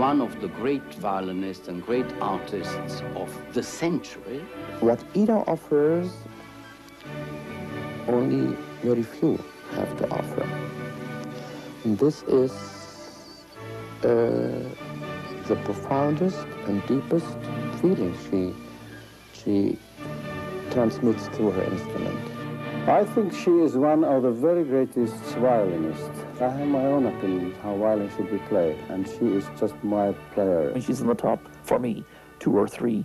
one of the great violinists and great artists of the century. What Ida offers, only very few have to offer. And this is the profoundest and deepest feeling she transmits through her instrument. I think she is one of the very greatest violinists. I have my own opinion how violin should be played, and she is just my player. And she's in the top, for me, 2 or 3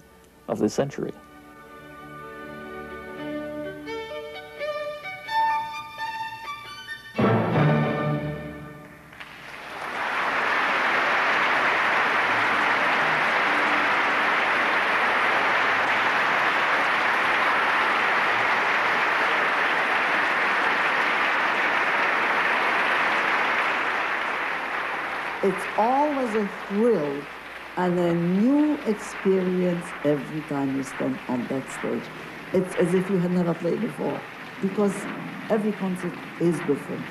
of this century. It's always a thrill and a new experience every time you stand on that stage. It's as if you had never played before, because every concert is different.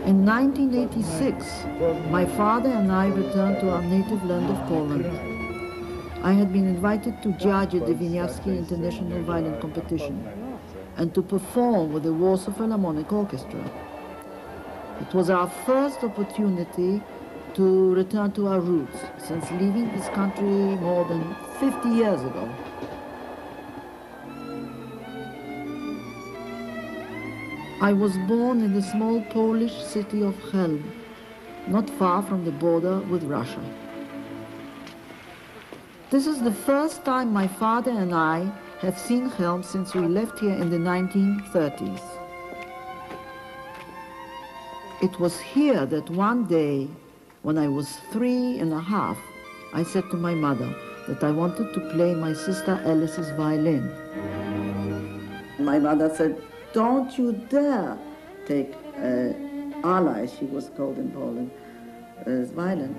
In 1986, my father and I returned to our native land of Poland. I had been invited to judge a Wieniawski International Violin Competition and to perform with the Warsaw Philharmonic Orchestra. It was our first opportunity to return to our roots since leaving this country more than 50 years ago. I was born in the small Polish city of Chełm, not far from the border with Russia. This is the first time my father and I have seen Chełm since we left here in the 1930s. It was here that one day, when I was 3½, I said to my mother that I wanted to play my sister Alice's violin. My mother said, "Don't you dare take Ala, as she was called in Poland, as violin."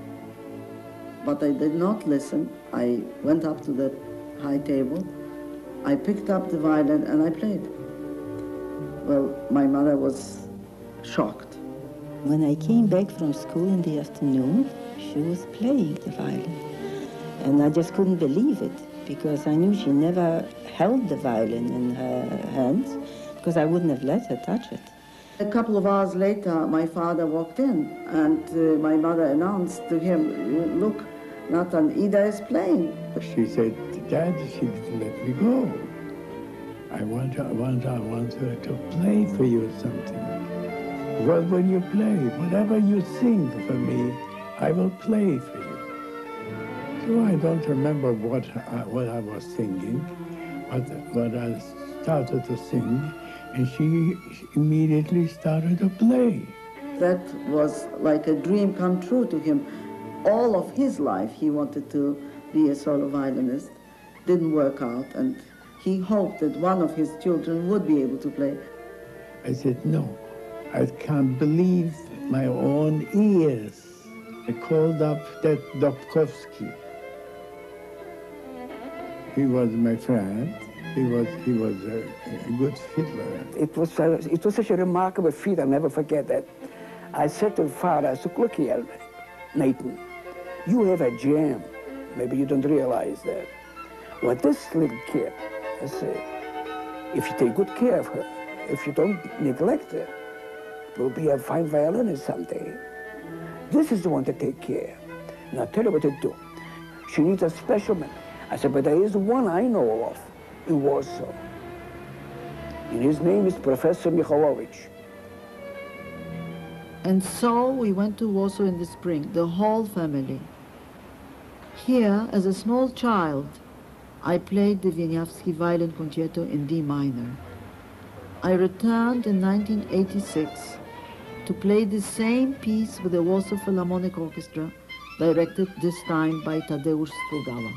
But I did not listen. I went up to the high table, I picked up the violin and I played. Well, my mother was shocked. When I came back from school in the afternoon, she was playing the violin. And I just couldn't believe it, because I knew she never held the violin in her hands, because I wouldn't have let her touch it. A couple of hours later, my father walked in, and my mother announced to him, "Look, Nathan, Ida is playing." She said, "Dad, she didn't let me go. I want her to play for you something. Well, when you play, whatever you sing for me, I will play for you." So I don't remember what I was singing, but I started to sing, and she immediately started to play. That was like a dream come true to him. All of his life he wanted to be a solo violinist. Didn't work out, and he hoped that one of his children would be able to play. I said, "No, I can't believe my own ears." I called up that Dobkowski. He was my friend. He was a good fiddler. It was such a remarkable feat. I'll never forget that. I said to father, I said, "Look here, Nathan, you have a gem. Maybe you don't realize that. Well, this little kid, I said, if you take good care of her, if you don't neglect her, will be a fine violinist someday. This is the one to take care. Now tell her what to do. She needs a special man." I said, "But there is one I know of in Warsaw. And his name is Professor Michałowicz." And so we went to Warsaw in the spring, the whole family. Here, as a small child, I played the Wieniawski Violin Concerto in D minor. I returned in 1986 to play the same piece with the Warsaw Philharmonic Orchestra, directed this time by Tadeusz Strugała.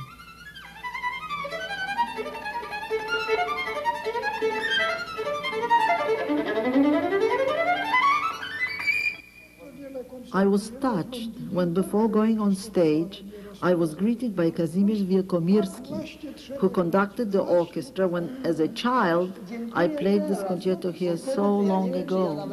I was touched when, before going on stage, I was greeted by Kazimierz Wielkomirski, who conducted the orchestra when, as a child, I played this concerto here so long ago.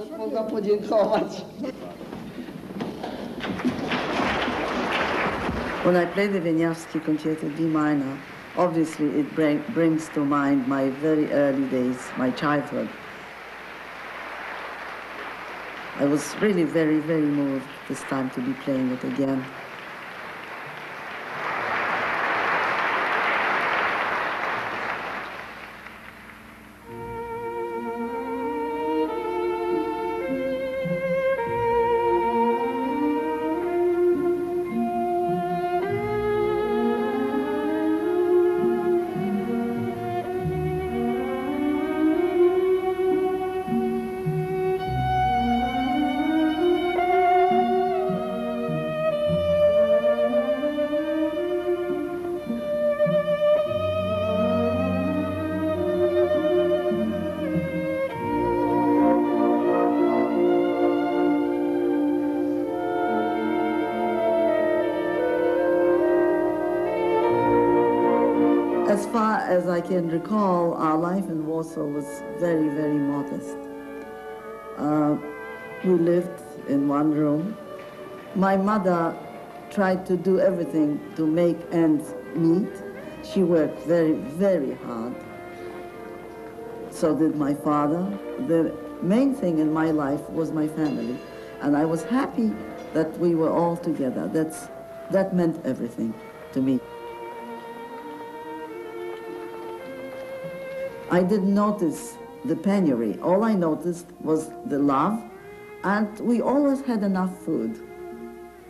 When I play the Wieniawski Concerto D minor, obviously it brings to mind my very early days, my childhood. I was really very, very moved this time to be playing it again. As far as I can recall, our life in Warsaw was very, very modest. We lived in one room. My mother tried to do everything to make ends meet. She worked very, very hard. So did my father. The main thing in my life was my family. And I was happy that we were all together. That meant everything to me. I didn't notice the penury. All I noticed was the love, and we always had enough food.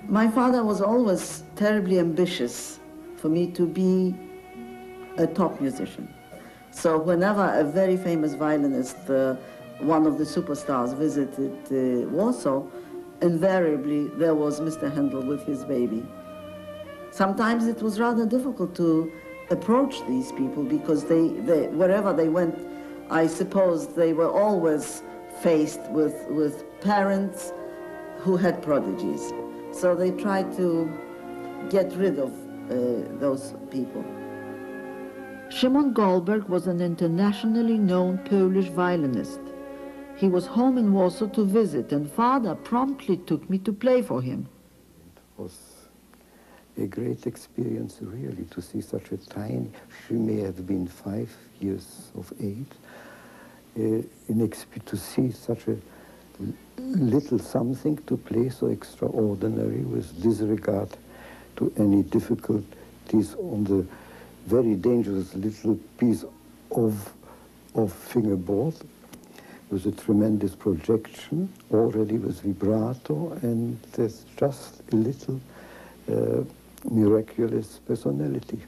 My father was always terribly ambitious for me to be a top musician. So whenever a very famous violinist, one of the superstars, visited Warsaw, invariably there was Mr. Haendel with his baby. Sometimes it was rather difficult to approach these people because they wherever they went, I suppose they were always faced with parents who had prodigies. So they tried to get rid of those people. Szymon Goldberg was an internationally known Polish violinist. He was home in Warsaw to visit, and father promptly took me to play for him. It was a great experience, really, to see such a tiny, she may have been 5 years of age, to see such a little something to play so extraordinary with disregard to any difficulties on the very dangerous little piece of fingerboard, with a tremendous projection, already with vibrato, and there's just a little miraculous personality.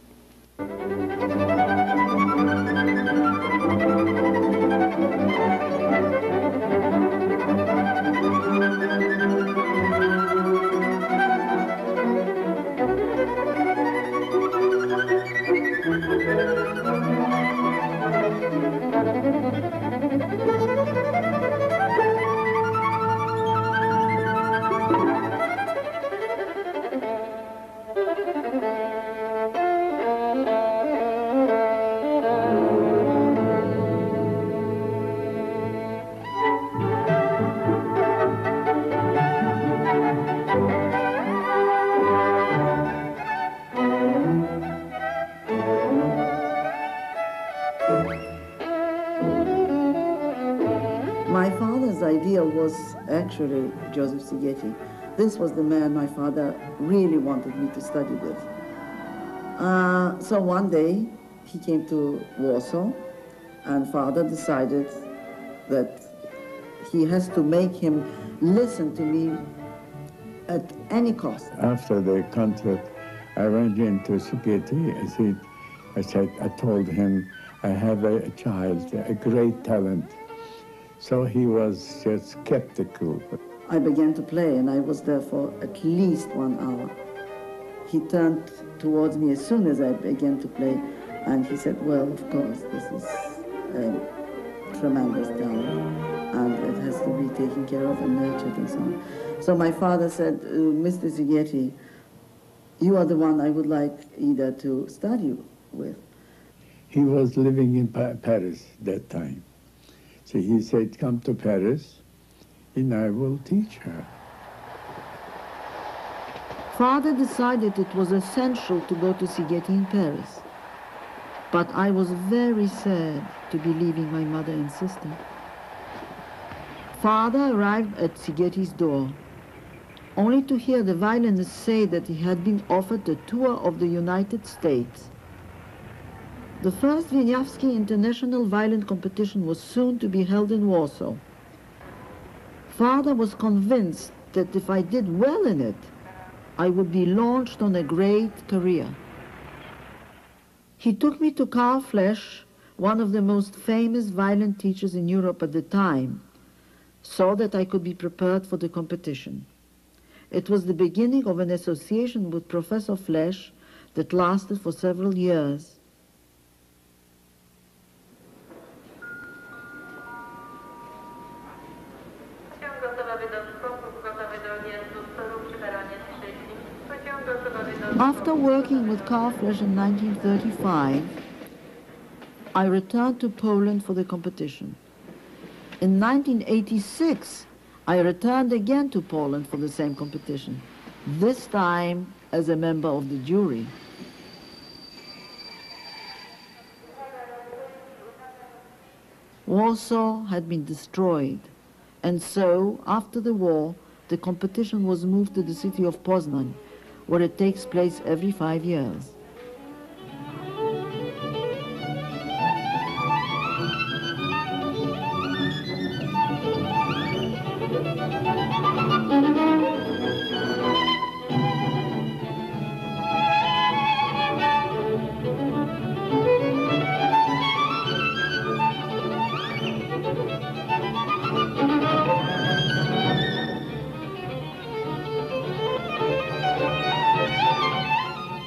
My father's idea was actually Joseph Szigeti. This was the man my father really wanted me to study with. So one day he came to Warsaw, and father decided that he has to make him listen to me at any cost. After the concert, I went into Szigeti. I told him, I have a child, a great talent. So he was just skeptical. I began to play, and I was there for at least 1 hour. He turned towards me as soon as I began to play, and he said, well, of course, this is a tremendous talent, and it has to be taken care of and nurtured and so on. So my father said, Mr. Szigeti, You are the one I would like Ida to study with. He was living in Paris that time. So he said, come to Paris and I will teach her. Father decided it was essential to go to Szigeti in Paris. But I was very sad to be leaving my mother and sister. Father arrived at Szigeti's door, only to hear the violinist say that he had been offered a tour of the United States. The first Wieniawski International Violin Competition was soon to be held in Warsaw. Father was convinced that if I did well in it, I would be launched on a great career. He took me to Karl Flesch, one of the most famous violin teachers in Europe at the time, so that I could be prepared for the competition. It was the beginning of an association with Professor Flesch that lasted for several years. After working with Karl Flesch in 1935, I returned to Poland for the competition. In 1986, I returned again to Poland for the same competition, this time as a member of the jury. Warsaw had been destroyed, and so, after the war, the competition was moved to the city of Poznań, where it takes place every 5 years.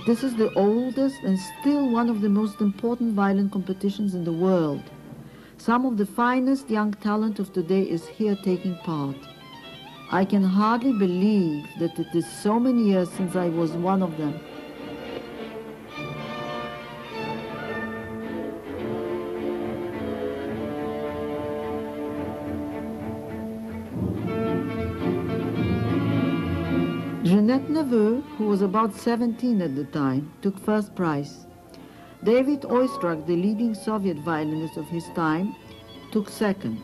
This is the oldest and still one of the most important violin competitions in the world. Some of the finest young talent of today is here taking part. I can hardly believe that it is so many years since I was one of them. Jeanette Neveu, who was about 17 at the time, took first prize. David Oistrakh, the leading Soviet violinist of his time, took second.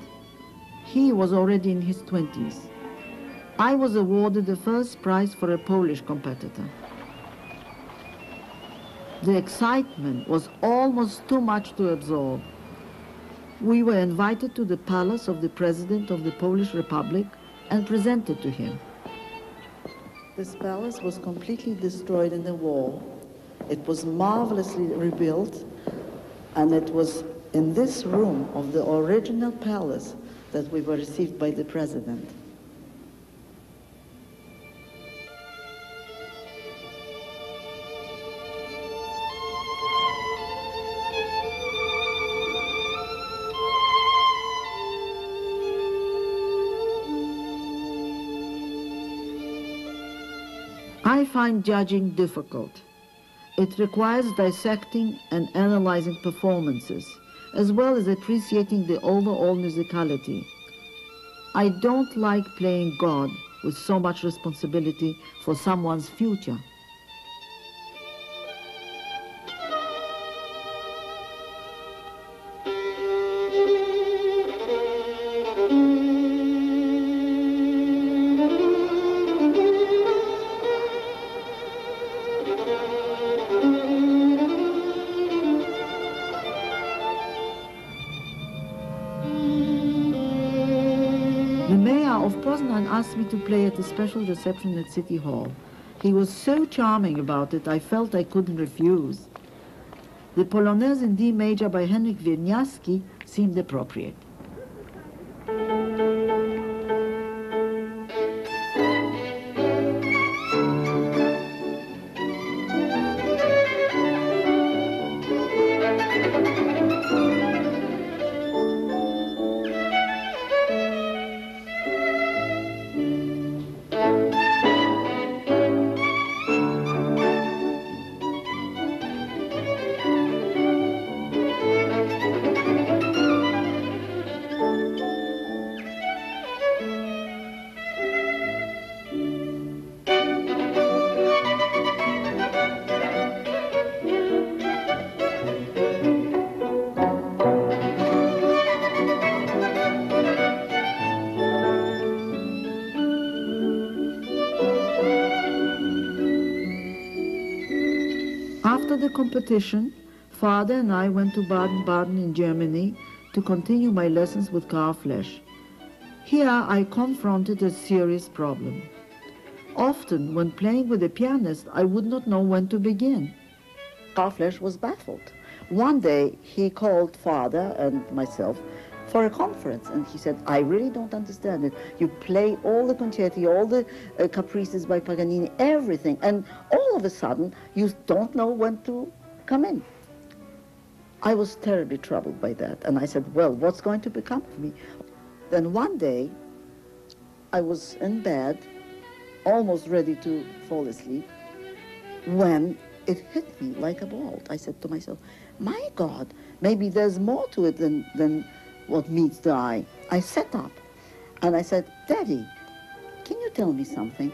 He was already in his 20s. I was awarded the first prize for a Polish competitor. The excitement was almost too much to absorb. We were invited to the palace of the President of the Polish Republic and presented to him. This palace was completely destroyed in the war. It was marvelously rebuilt, and it was in this room of the original palace that we were received by the President. I find judging difficult. It requires dissecting and analyzing performances, as well as appreciating the overall musicality. I don't like playing God with so much responsibility for someone's future. Asked me to play at a special reception at City Hall. He was so charming about it, I felt I couldn't refuse. The Polonaise in D major by Henryk Wieniawski seemed appropriate. competition, Father and I went to Baden-Baden in Germany to continue my lessons with Karl Flesch. Here I confronted a serious problem. Often, when playing with a pianist, I would not know when to begin. Karl Flesch was baffled. One day, he called Father and myself for a conference, and he said, I really don't understand it. You play all the concerti, all the caprices by Paganini, everything, and all of a sudden, you don't know when to come in. I was terribly troubled by that, and I said, well, what's going to become of me? Then one day, I was in bed, almost ready to fall asleep, when it hit me like a bolt. I said to myself, my God, maybe there's more to it than what meets the eye. I sat up and I said, Daddy, can you tell me something?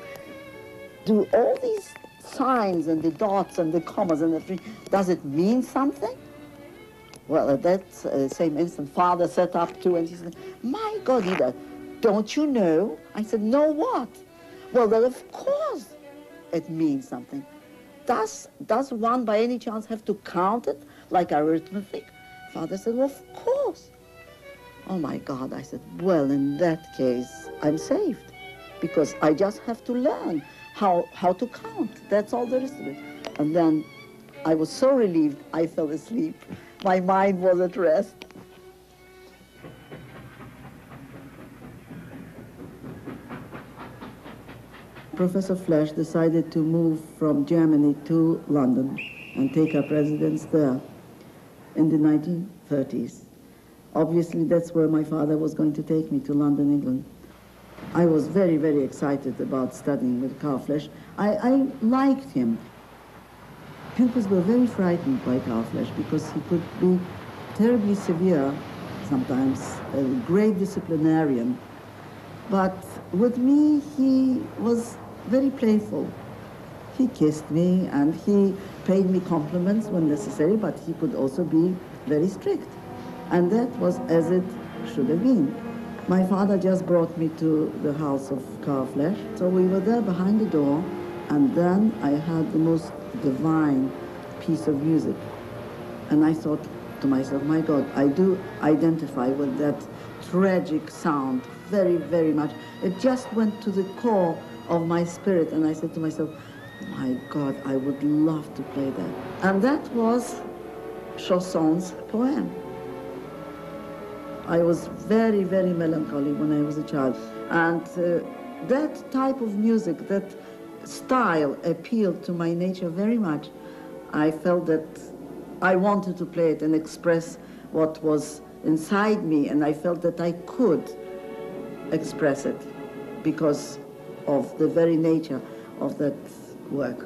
Do all these signs and the dots and the commas and everything, does it mean something? Well, at that same instant, Father sat up too, and he said, my God, Ida, don't you know? I said, no, what? Well, then of course it means something. Does one by any chance have to count it like arithmetic? Father said, well, of course. Oh my God, I said, well, in that case, I'm saved, because I just have to learn how to count. That's all there is to it. And then I was so relieved, I fell asleep. My mind was at rest. Professor Flesch decided to move from Germany to London and take up residence there in the 1930s. Obviously, that's where my father was going to take me, to London, England. I was very, very excited about studying with Karl Flesch. I liked him. Pupils were very frightened by Karl Flesch because he could be terribly severe sometimes, a great disciplinarian. But with me, he was very playful. He kissed me and he paid me compliments when necessary, but he could also be very strict. And that was as it should have been. My father just brought me to the house of Karl Flesch. So we were there behind the door, and then I heard the most divine piece of music. And I thought to myself, my God, I do identify with that tragic sound very, very much. It just went to the core of my spirit, and I said to myself, my God, I would love to play that. And that was Chausson's poem. I was very, very melancholy when I was a child. And that type of music, that style appealed to my nature very much. I felt that I wanted to play it and express what was inside me, and I felt that I could express it because of the very nature of that work.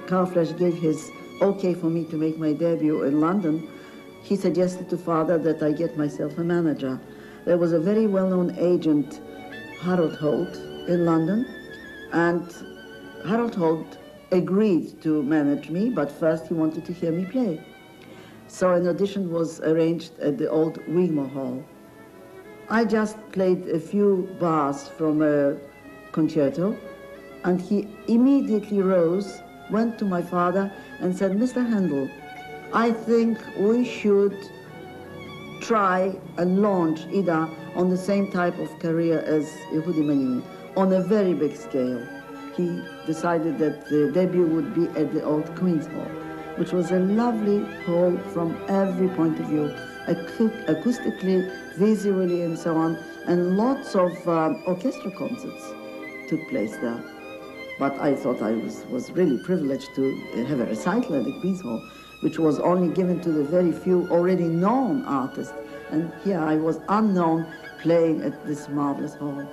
Carl Flesch gave his okay for me to make my debut in London, he suggested to father that I get myself a manager. There was a very well-known agent, Harold Holt, in London, and Harold Holt agreed to manage me, but first he wanted to hear me play. So an audition was arranged at the old Wigmore Hall. I just played a few bars from a concerto, and he immediately rose, went to my father and said, "Mr. Haendel, I think we should try and launch Ida on the same type of career as Yehudi Menuhin, on a very big scale." He decided that the debut would be at the old Queen's Hall, which was a lovely hall from every point of view, acoustically, visually, and so on, and lots of orchestra concerts took place there. But I thought I was really privileged to have a recital at the Queen's Hall, which was only given to the very few already known artists. And here I was unknown, playing at this marvelous hall.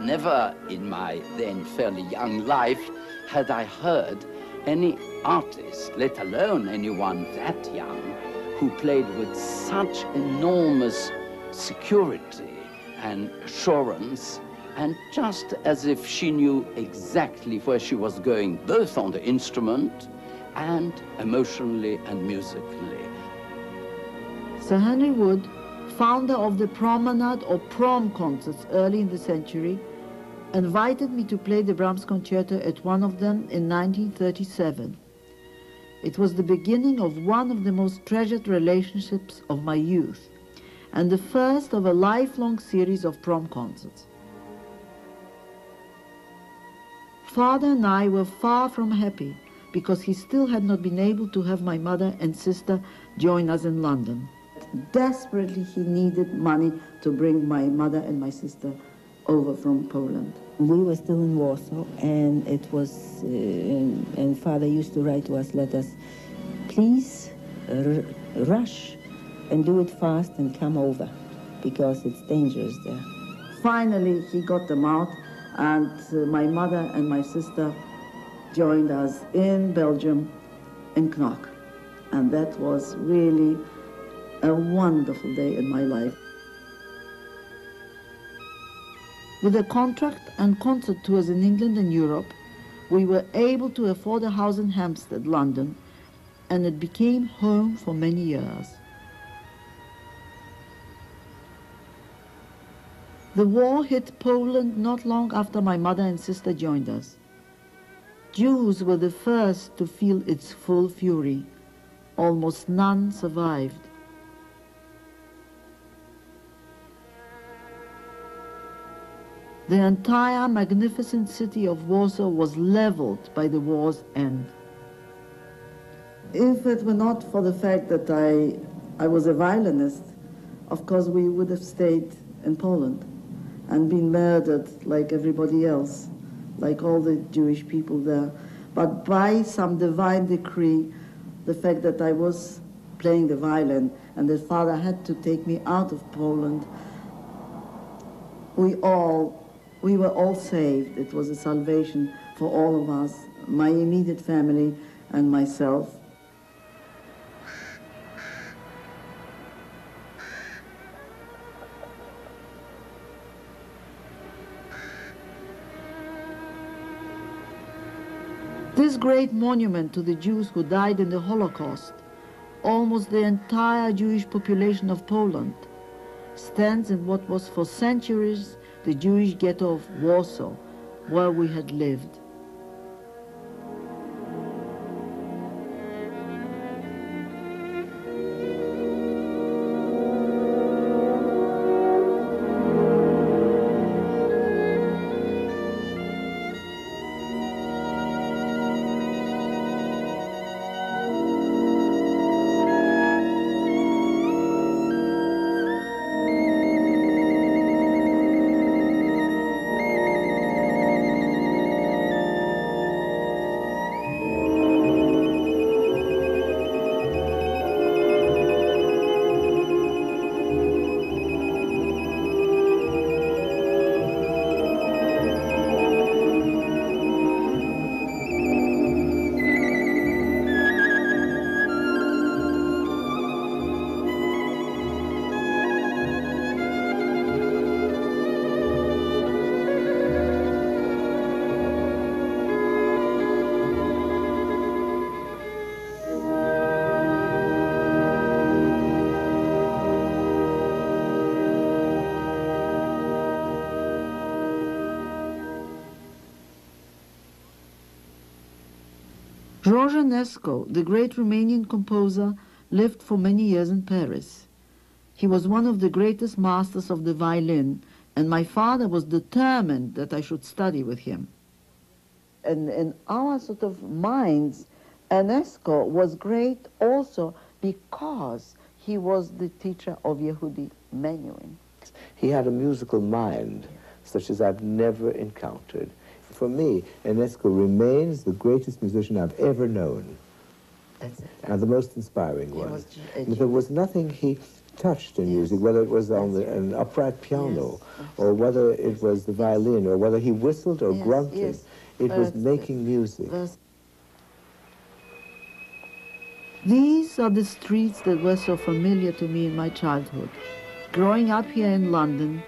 Never in my then fairly young life had I heard any artist, let alone anyone that young, who played with such enormous security and assurance, and just as if she knew exactly where she was going, both on the instrument and emotionally and musically. Sir Henry Wood, founder of the promenade or prom concerts early in the century, invited me to play the Brahms concerto at one of them in 1937. It was the beginning of one of the most treasured relationships of my youth, and the first of a lifelong series of prom concerts. Father and I were far from happy because he still had not been able to have my mother and sister join us in London. Desperately he needed money to bring my mother and my sister over from Poland. We were still in Warsaw, and it was, and Father used to write to us letters, "Please rush and do it fast and come over, because it's dangerous there." Finally, he got them out, and my mother and my sister joined us in Belgium, in Knock. And that was really a wonderful day in my life. With a contract and concert tours in England and Europe, we were able to afford a house in Hampstead, London, and it became home for many years. The war hit Poland not long after my mother and sister joined us. Jews were the first to feel its full fury. Almost none survived. The entire magnificent city of Warsaw was leveled by the war's end. If it were not for the fact that I was a violinist, of course we would have stayed in Poland and been murdered like everybody else, like all the Jewish people there. But by some divine decree, the fact that I was playing the violin and that Father had to take me out of Poland, we were all saved. It was a salvation for all of us, my immediate family and myself. This great monument to the Jews who died in the Holocaust, almost the entire Jewish population of Poland, stands in what was for centuries the Jewish ghetto of Warsaw, where we had lived. George Enescu, the great Romanian composer, lived for many years in Paris. He was one of the greatest masters of the violin, and my father was determined that I should study with him. And in our sort of minds, Enescu was great also because he was the teacher of Yehudi Menuhin. He had a musical mind such as I've never encountered. For me, Enescu remains the greatest musician I've ever known. That's it. And the most inspiring one. There was nothing he touched in music, whether it was on an upright piano, or whether it was the violin, or whether he whistled or grunted. It was making music. These are the streets that were so familiar to me in my childhood. Growing up here in London,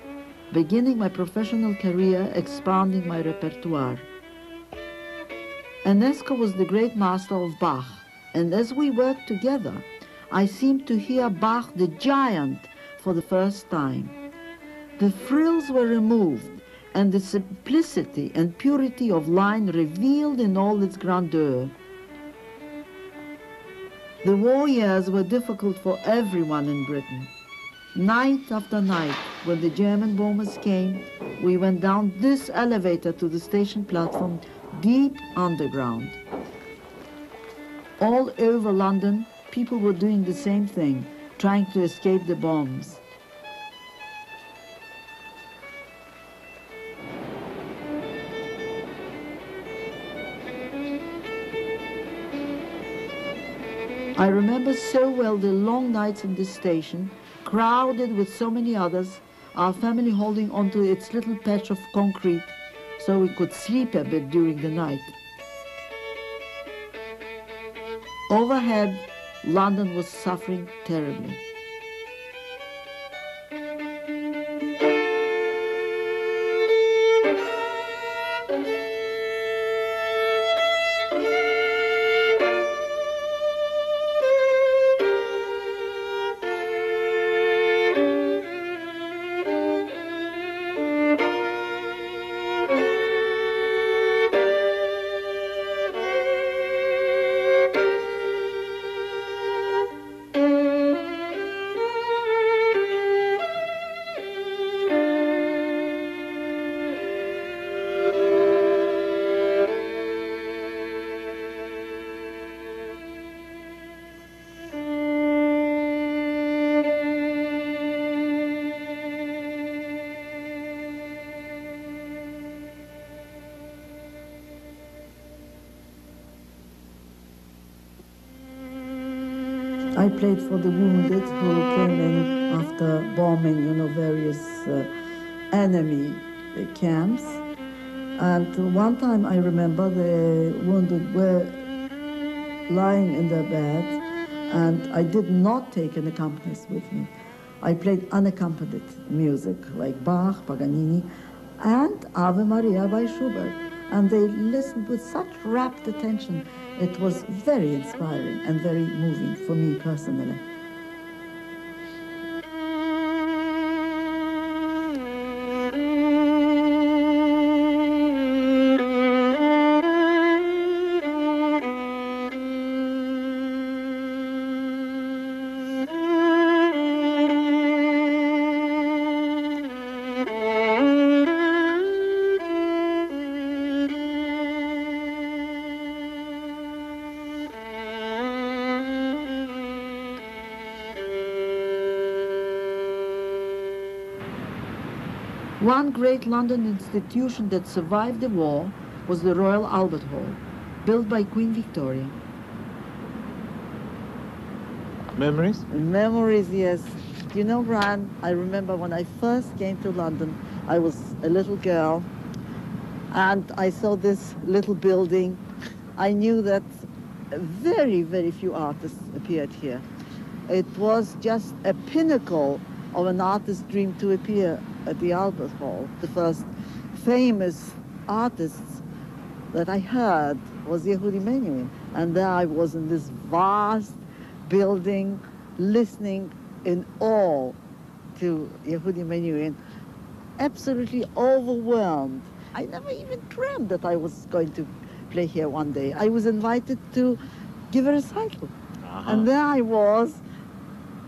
beginning my professional career, expanding my repertoire. Enescu was the great master of Bach, and as we worked together, I seemed to hear Bach the giant for the first time. The frills were removed, and the simplicity and purity of line revealed in all its grandeur. The war years were difficult for everyone in Britain. Night after night, when the German bombers came, we went down this elevator to the station platform, deep underground. All over London, people were doing the same thing, trying to escape the bombs. I remember so well the long nights in this station, crowded with so many others, our family holding onto its little patch of concrete so we could sleep a bit during the night. Overhead, London was suffering terribly. I played for the wounded who came in after bombing, various enemy camps. And one time I remember the wounded were lying in their beds, and I did not take an accompanist with me. I played unaccompanied music like Bach, Paganini, and Ave Maria by Schubert. And they listened with such rapt attention. It was very inspiring and very moving for me personally. One great London institution that survived the war was the Royal Albert Hall, built by Queen Victoria. Memories? Memories, yes. You know, Brian, I remember when I first came to London, I was a little girl, and I saw this little building. I knew that very, very few artists appeared here. It was just a pinnacle of an artist's dream to appear at the Albert Hall. The first famous artists that I heard was Yehudi Menuhin. And there I was in this vast building, listening in awe to Yehudi Menuhin, absolutely overwhelmed. I never even dreamed that I was going to play here one day. I was invited to give a recital. And there I was,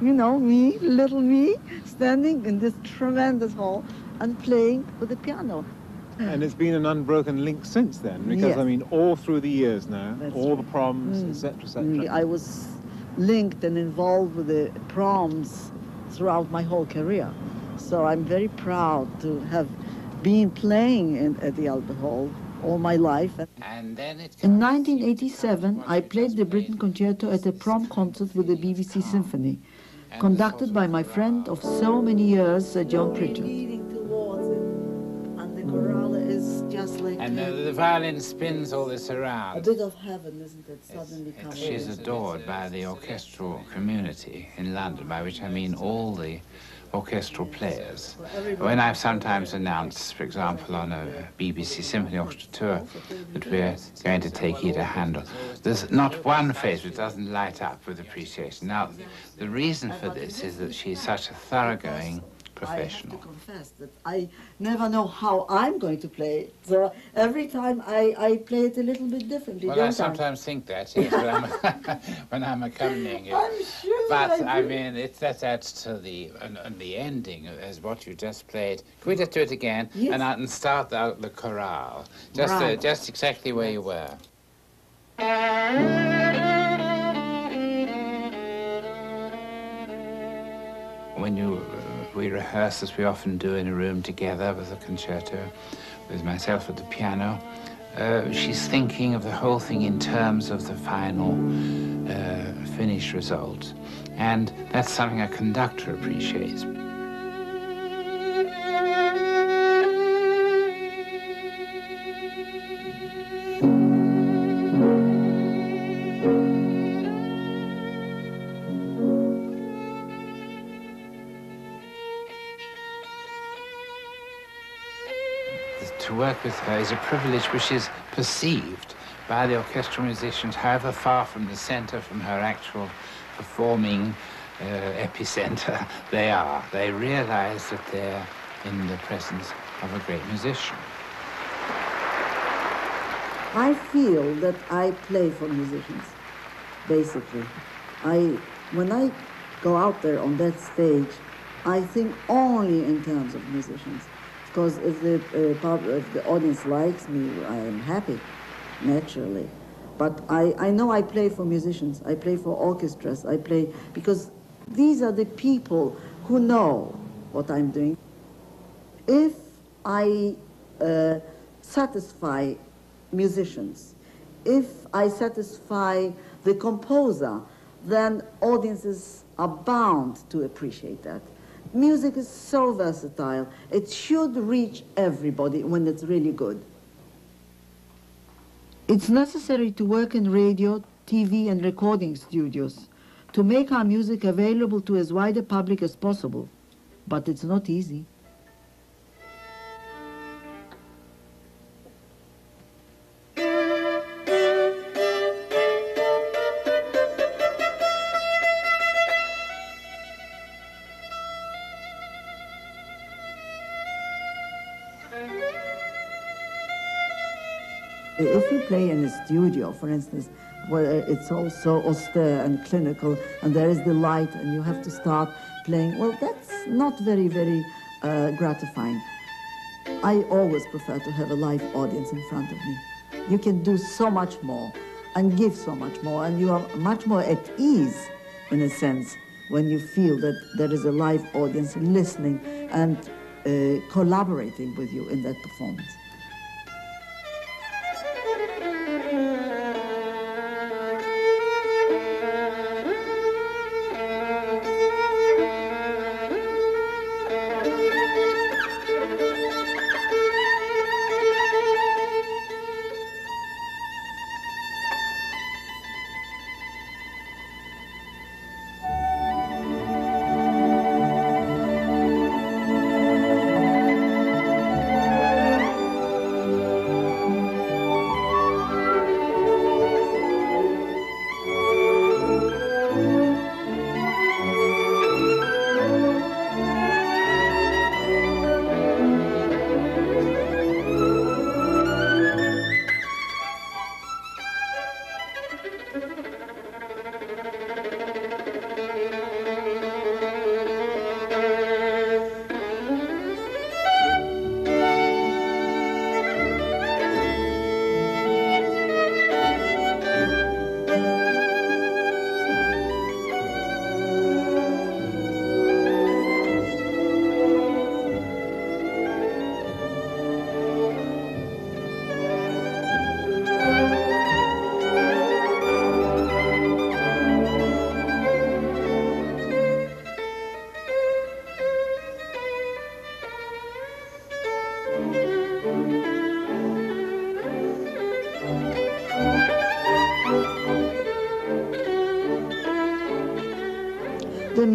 you know, me, little me, standing in this tremendous hall and playing with the piano. And it's been an unbroken link since then, because, Yes. I mean, all through the years now, That's all true. the proms, etc., etc. I was linked and involved with the proms throughout my whole career. So I'm very proud to have been playing at the Albert Hall all my life. And then In 1987, I played the Britten Concerto at a prom concert with the BBC Symphony, conducted by my friend of so many years, Sir John Pritchard. Leading towards it, and the chorale is just like... And the violin spins all this around. A bit of heaven, isn't it, suddenly coming? She's adored by the orchestral community in London, by which I mean all the orchestral players. When I've sometimes announced, for example, on a BBC Symphony Orchestra tour, that we're going to take Ida Haendel, there's not one face which doesn't light up with appreciation. Now, the reason for this is that she's such a thoroughgoing professional. I have to confess that I never know how I'm going to play it. So every time I play it a little bit differently. Well, I sometimes think that, yes, when I'm accompanying you. I'm sure. But I mean, that adds to the ending as what you just played. Can we just do it again? Yes. And start out the chorale, just exactly where you were. When we rehearse, as we often do in a room together with the concerto, with myself at the piano, she's thinking of the whole thing in terms of the final finished result. And that's something a conductor appreciates. To work with her is a privilege which is perceived by the orchestral musicians, however far from the center, from her actual performing epicenter they are. They realize that they're in the presence of a great musician. I feel that I play for musicians, basically. When I go out there on that stage, I think only in terms of musicians. Because if the audience likes me, I am happy, naturally. But I know I play for musicians, I play for orchestras, I play, because these are the people who know what I'm doing. If I satisfy musicians, if I satisfy the composer, then audiences are bound to appreciate that. Music is so versatile. It should reach everybody when it's really good. It's necessary to work in radio, TV, and recording studios to make our music available to as wide a public as possible. But it's not easy. If you play in a studio, for instance, where it's also austere and clinical, and there is the light, and you have to start playing, well, that's not very, very gratifying. I always prefer to have a live audience in front of me. You can do so much more and give so much more, and you are much more at ease, in a sense, when you feel that there is a live audience listening and collaborating with you in that performance.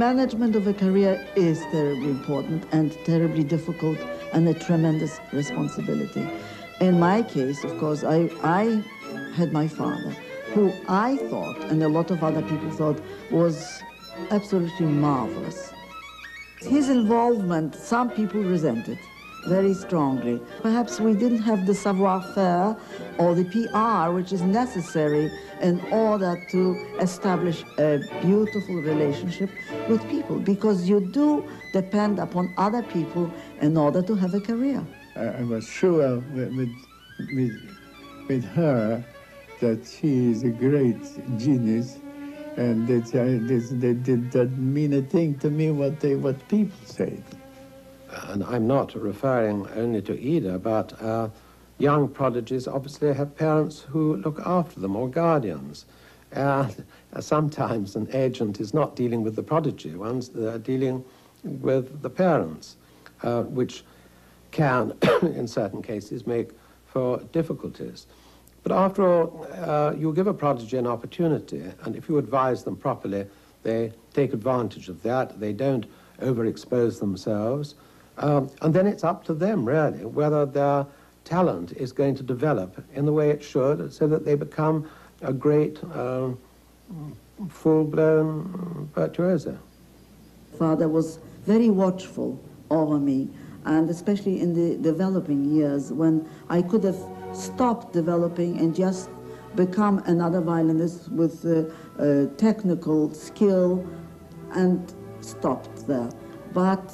management of a career is terribly important and terribly difficult and a tremendous responsibility. In my case, of course, I had my father, who I thought, and a lot of other people thought, was absolutely marvelous. His involvement, some people resented very strongly. Perhaps we didn't have the savoir-faire or the PR which is necessary in order to establish a beautiful relationship with people, because you do depend upon other people in order to have a career. I was sure with her that she is a great genius, and that did mean a thing to me what people say. And I'm not referring only to Ida, but young prodigies obviously have parents who look after them, or guardians. Sometimes an agent is not dealing with the prodigy ones, they're dealing with the parents, which can, in certain cases, make for difficulties. But after all, you give a prodigy an opportunity, and if you advise them properly, they take advantage of that. They don't overexpose themselves. And then it's up to them, really, whether their talent is going to develop in the way it should, so that they become a great, full-blown virtuoso. Father was very watchful over me, and especially in the developing years when I could have stopped developing and just become another violinist with technical skill and stopped there. But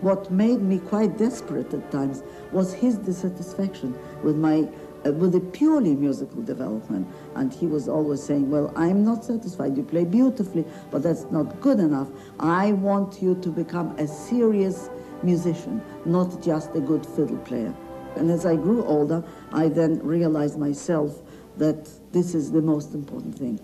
what made me quite desperate at times was his dissatisfaction with with the purely musical development. And he was always saying, well, I'm not satisfied. You play beautifully, but that's not good enough. I want you to become a serious musician, not just a good fiddle player. And as I grew older, I then realized myself that this is the most important thing.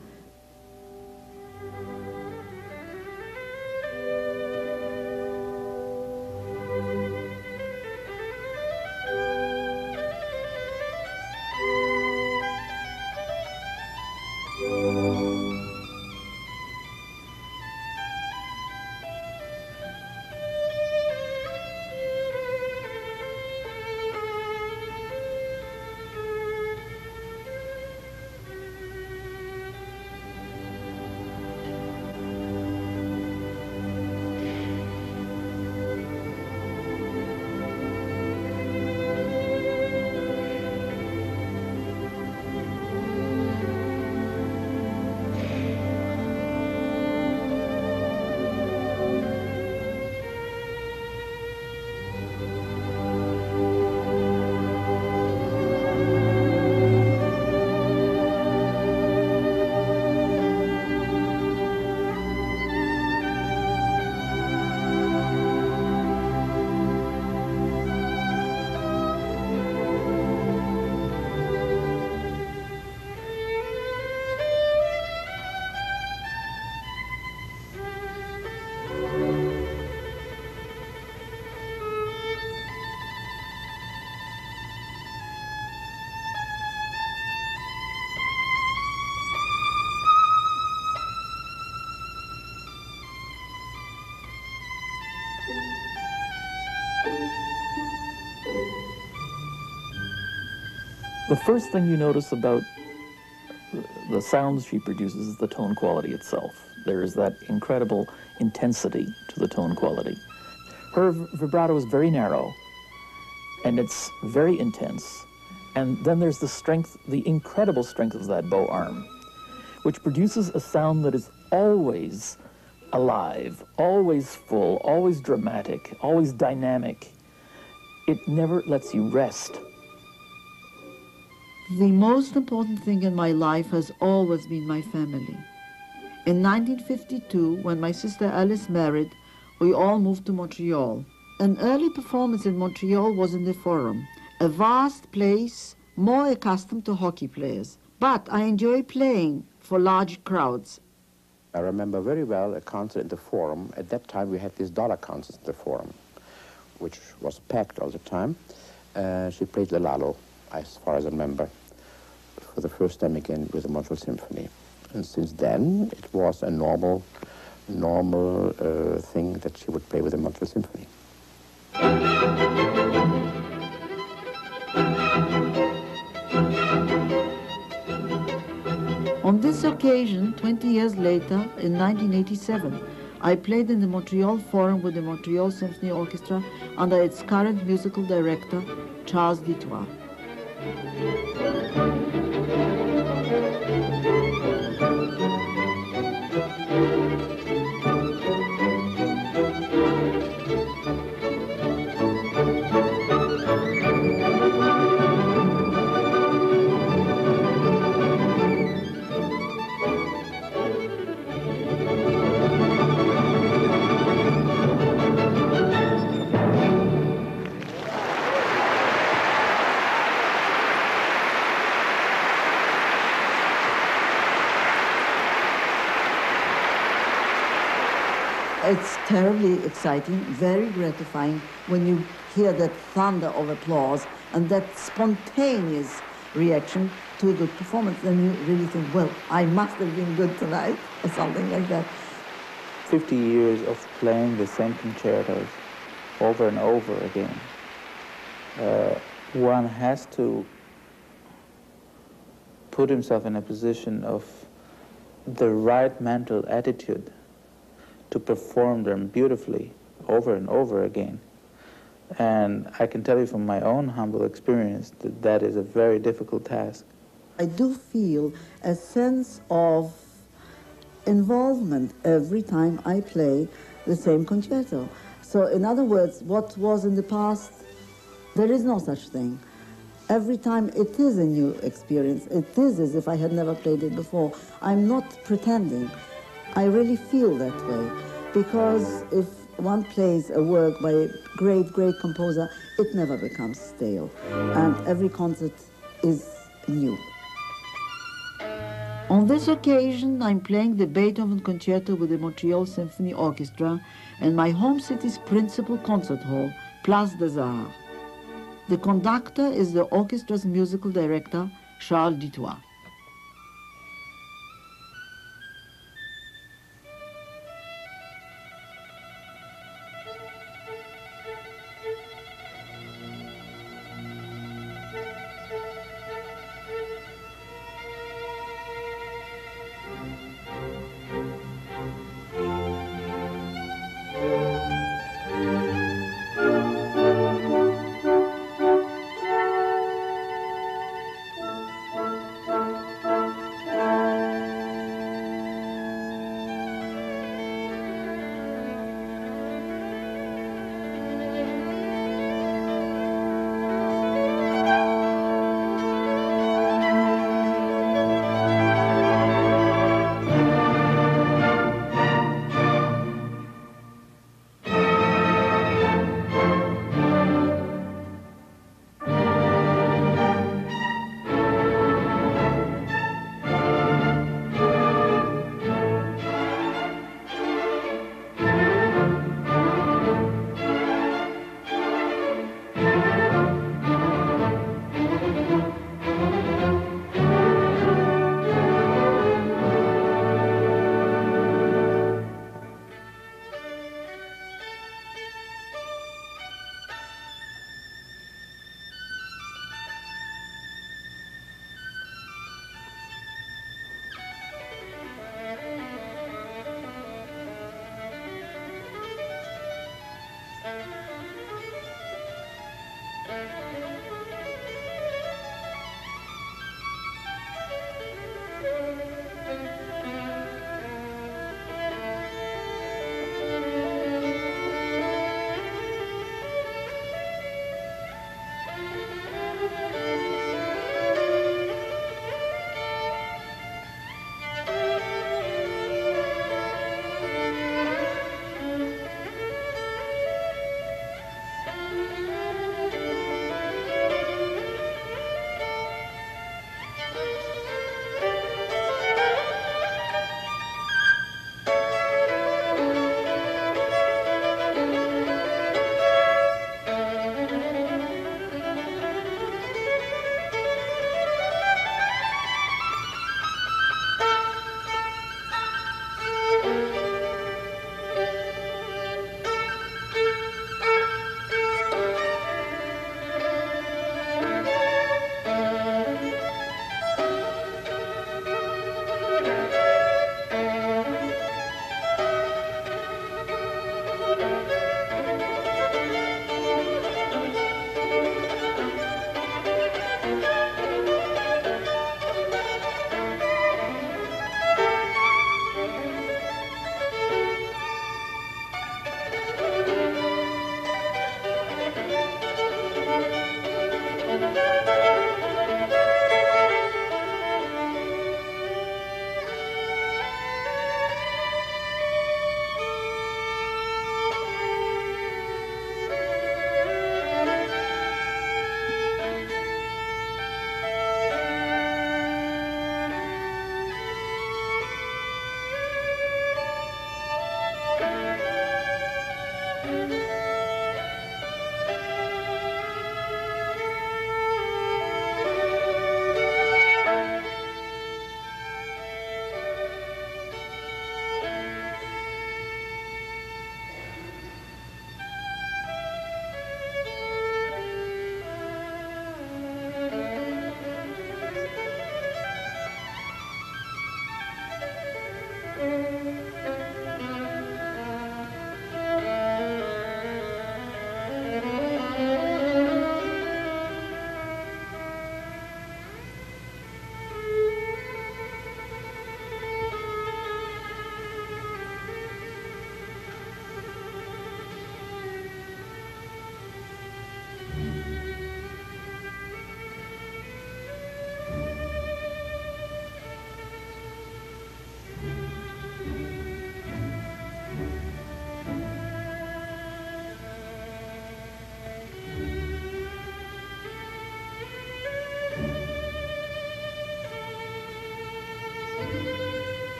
The first thing you notice about the sounds she produces is the tone quality itself. There is that incredible intensity to the tone quality. Her vibrato is very narrow, and it's very intense. And then there's the strength, the incredible strength of that bow arm, which produces a sound that is always alive, always full, always dramatic, always dynamic. It never lets you rest. The most important thing in my life has always been my family. In 1952, when my sister Alice married, we all moved to Montreal. An early performance in Montreal was in the Forum, a vast place more accustomed to hockey players. But I enjoy playing for large crowds. I remember very well a concert in the Forum. At that time, we had these dollar concerts in the Forum, which was packed all the time. She played the Lalo, as far as I remember, for the first time again with the Montreal Symphony. And since then, it was a normal normal thing that she would play with the Montreal Symphony. On this occasion, 20 years later, in 1987, I played in the Montreal Forum with the Montreal Symphony Orchestra under its current musical director, Charles Ditois. It's terribly exciting, very gratifying when you hear that thunder of applause and that spontaneous reaction to a good performance. Then you really think, well, I must have been good tonight, or something like that. 50 years of playing the same concertos over and over again. One has to put himself in a position of the right mental attitude to perform them beautifully over and over again. And I can tell you from my own humble experience that that is a very difficult task. I do feel a sense of involvement every time I play the same concerto. So in other words, what was in the past, there is no such thing. Every time it is a new experience. It is as if I had never played it before. I'm not pretending. I really feel that way, because if one plays a work by a great, great composer, it never becomes stale, and every concert is new. On this occasion, I'm playing the Beethoven Concerto with the Montreal Symphony Orchestra in my home city's principal concert hall, Place des Arts. The conductor is the orchestra's musical director, Charles Ditois.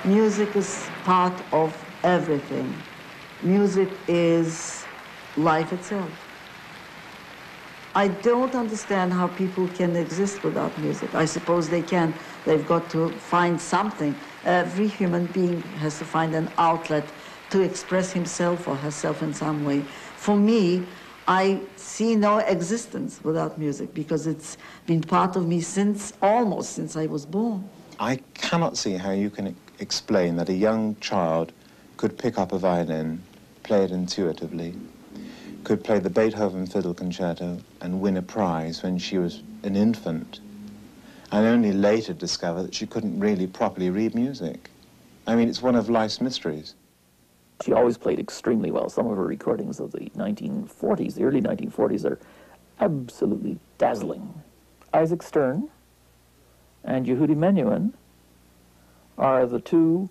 Music is part of everything. Music is life itself. I don't understand how people can exist without music. I suppose they can. They've got to find something. Every human being has to find an outlet to express himself or herself in some way. For me, I see no existence without music because it's been part of me almost since I was born. I cannot see how you can explain that a young child could pick up a violin, play it intuitively, could play the Beethoven Fiddle Concerto and win a prize when she was an infant, and only later discover that she couldn't really properly read music. I mean, it's one of life's mysteries. She always played extremely well. Some of her recordings of the 1940s, the early 1940s, are absolutely dazzling. Isaac Stern and Yehudi Menuhin are the two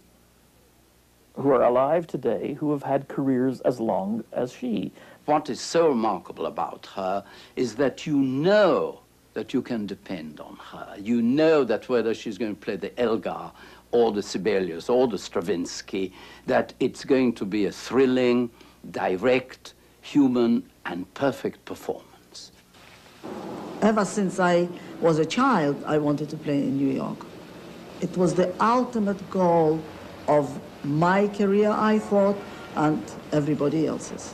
who are alive today who have had careers as long as she. What is so remarkable about her is that you know that you can depend on her. You know that whether she's going to play the Elgar or the Sibelius or the Stravinsky, that it's going to be a thrilling, direct, human, and perfect performance. Ever since I was a child, I wanted to play in New York. It was the ultimate goal of my career, I thought, and everybody else's.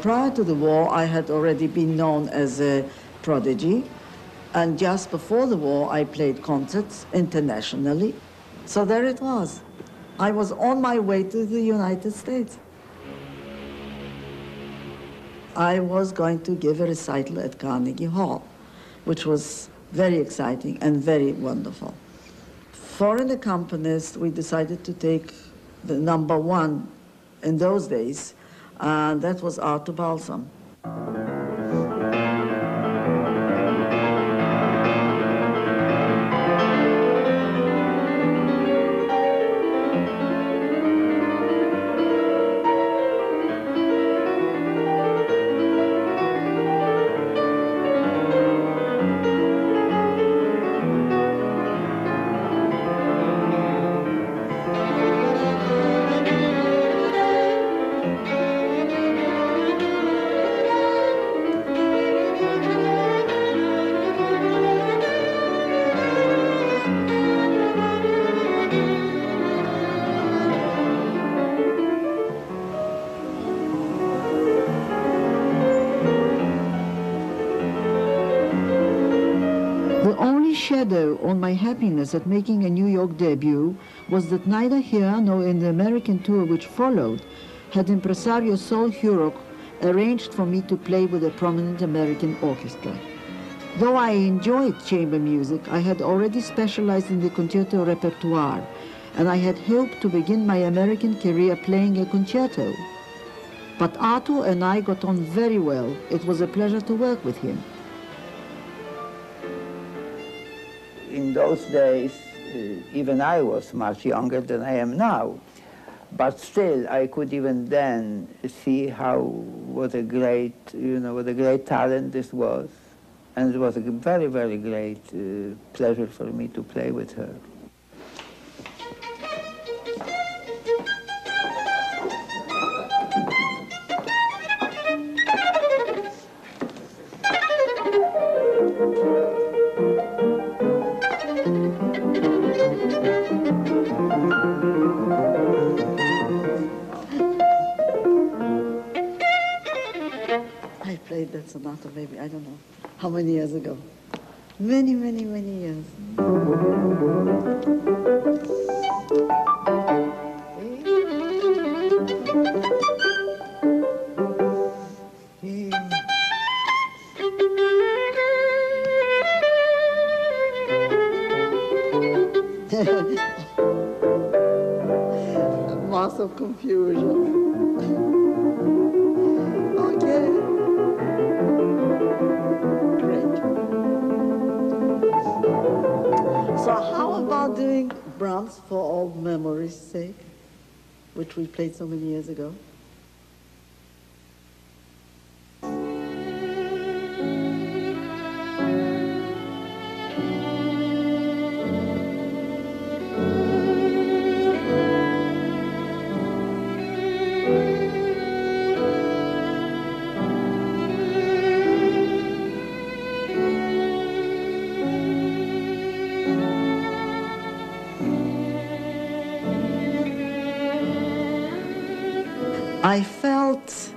Prior to the war, I had already been known as a prodigy, and just before the war, I played concerts internationally. So there it was. I was on my way to the United States. I was going to give a recital at Carnegie Hall, which was very exciting and very wonderful. Foreign accompanist, we decided to take the #1 in those days, and that was Arthur Balsam. Shadow on my happiness at making a New York debut was that neither here nor in the American tour which followed had impresario Sol Hurok arranged for me to play with a prominent American orchestra. Though I enjoyed chamber music, I had already specialized in the concerto repertoire, and I had hoped to begin my American career playing a concerto. But Arthur and I got on very well. It was a pleasure to work with him. In those days, even I was much younger than I am now. But still, I could even then see what a great talent this was. And it was a very, very great pleasure for me to play with her. That sonata, maybe, I don't know how many years ago. Many, many, many years. Mass of confusion. So how about doing Brahms for old memory's sake, which we played so many years ago? I felt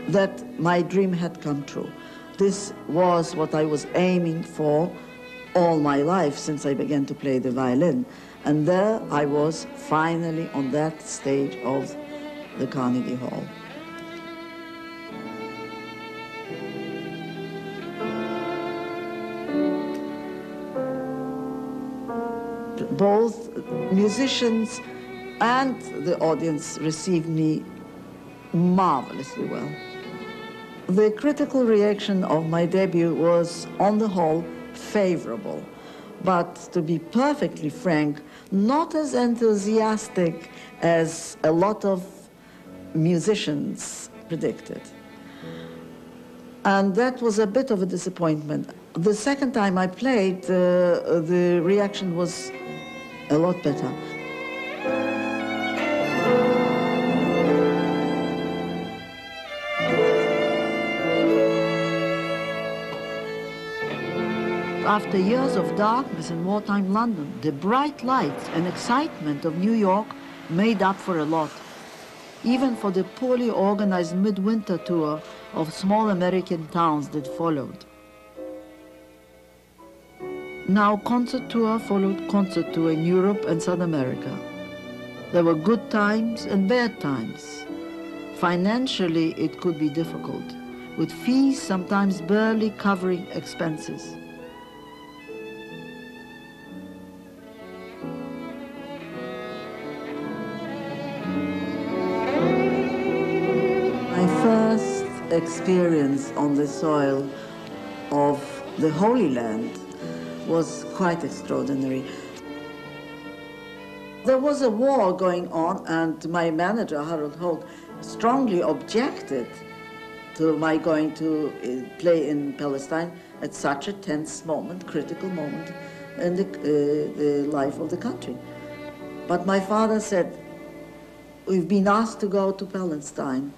that my dream had come true. This was what I was aiming for all my life since I began to play the violin. And there I was finally on that stage of the Carnegie Hall. Both musicians and the audience received me marvelously well. The critical reaction of my debut was, on the whole, favorable, but to be perfectly frank, not as enthusiastic as a lot of musicians predicted. And that was a bit of a disappointment. The second time I played, the reaction was a lot better. After years of darkness in wartime London, the bright lights and excitement of New York made up for a lot, even for the poorly organized midwinter tour of small American towns that followed. Now concert tour followed concert tour in Europe and South America. There were good times and bad times. Financially, it could be difficult, with fees sometimes barely covering expenses. My first experience on the soil of the Holy Land was quite extraordinary. There was a war going on, and my manager, Harold Holt, strongly objected to my going to play in Palestine at such a tense moment, critical moment in the life of the country. But my father said, we've been asked to go to Palestine,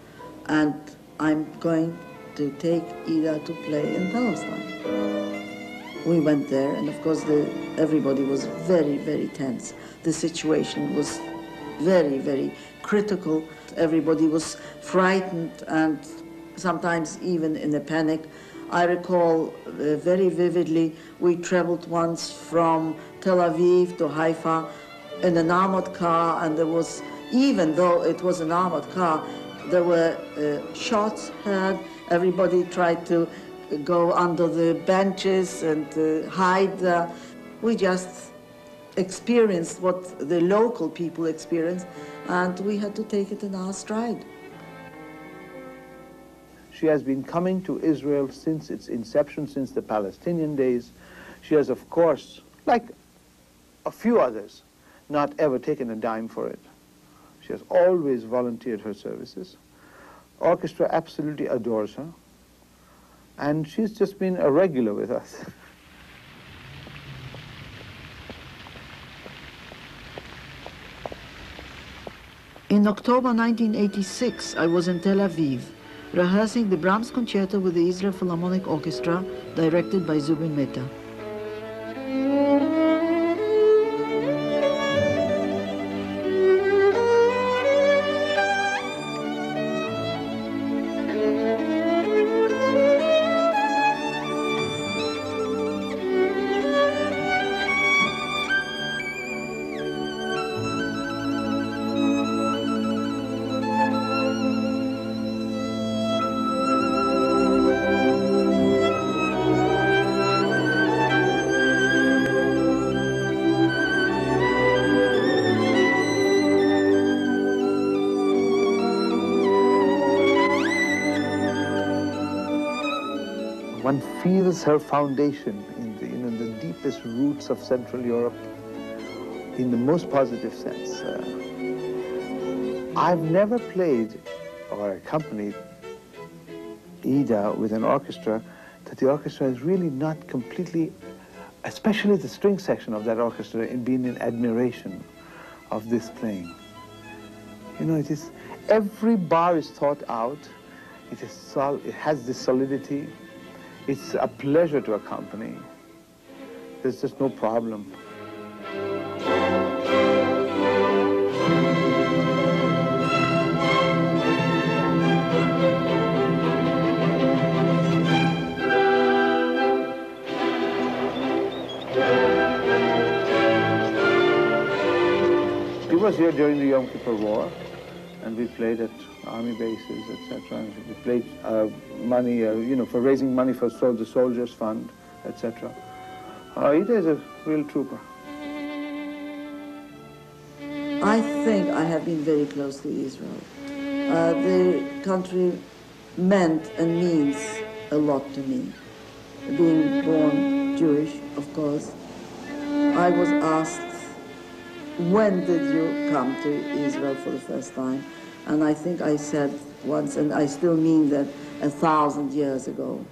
and I'm going to take Ida to play in Palestine. We went there, and of course everybody was very, very tense. The situation was very, very critical. Everybody was frightened and sometimes even in a panic. I recall very vividly, we traveled once from Tel Aviv to Haifa in an armored car, and there was, even though it was an armored car, there were shots heard. Everybody tried to go under the benches and hide. We just experienced what the local people experienced, and we had to take it in our stride. She has been coming to Israel since its inception, since the Palestinian days. She has, of course, like a few others, not ever taken a dime for it. She has always volunteered her services. Orchestra absolutely adores her. And she's just been a regular with us. In October 1986, I was in Tel Aviv, rehearsing the Brahms Concerto with the Israel Philharmonic Orchestra, directed by Zubin Mehta. One feels her foundation in the deepest roots of Central Europe in the most positive sense. I've never played or accompanied Ida with an orchestra that the orchestra is really not completely, especially the string section of that orchestra, in being in admiration of this playing. You know, it is, every bar is thought out, it has this solidity. It's a pleasure to accompany. There's just no problem. was here during the Yom Kippur War, and we played at army bases, etc. And we played money, you know, for raising money for the Soldiers Fund, etc. Ida is a real trooper. I think I have been very close to Israel. The country meant and means a lot to me. Being born Jewish, of course, I was asked, when did you come to Israel for the first time? And I think I said once, and I still mean that, 1,000 years ago.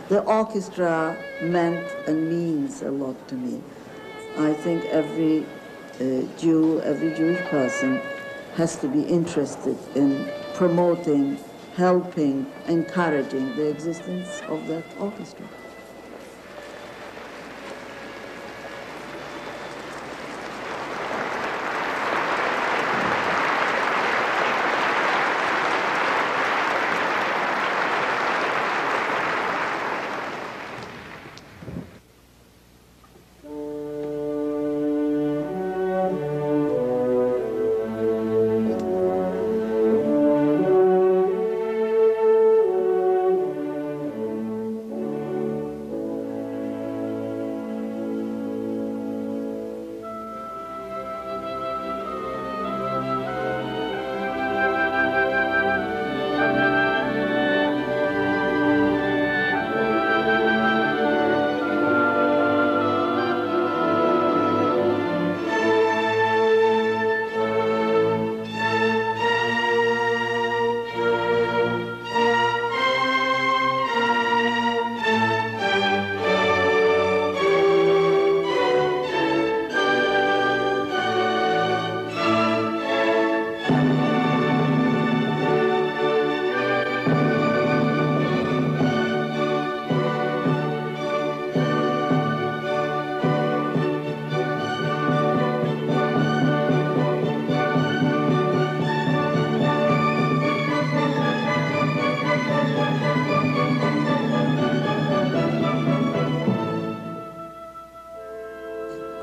The orchestra meant and means a lot to me. I think every Jew, every Jewish person has to be interested in promoting, helping, encouraging the existence of that orchestra.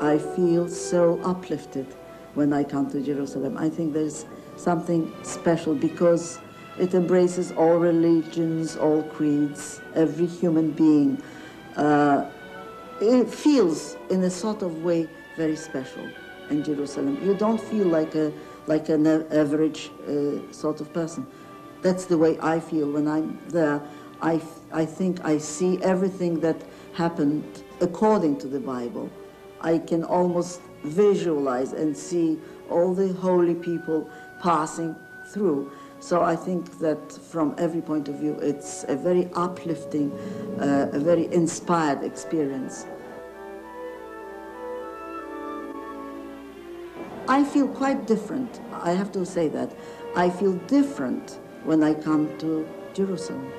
I feel so uplifted when I come to Jerusalem. I think there's something special because it embraces all religions, all creeds, every human being. It feels, in a sort of way, very special in Jerusalem. You don't feel like an average sort of person. That's the way I feel when I'm there. I think I see everything that happened according to the Bible. I can almost visualize and see all the holy people passing through. So I think that from every point of view, it's a very uplifting, a very inspired experience. I feel quite different. I have to say that. I feel different when I come to Jerusalem.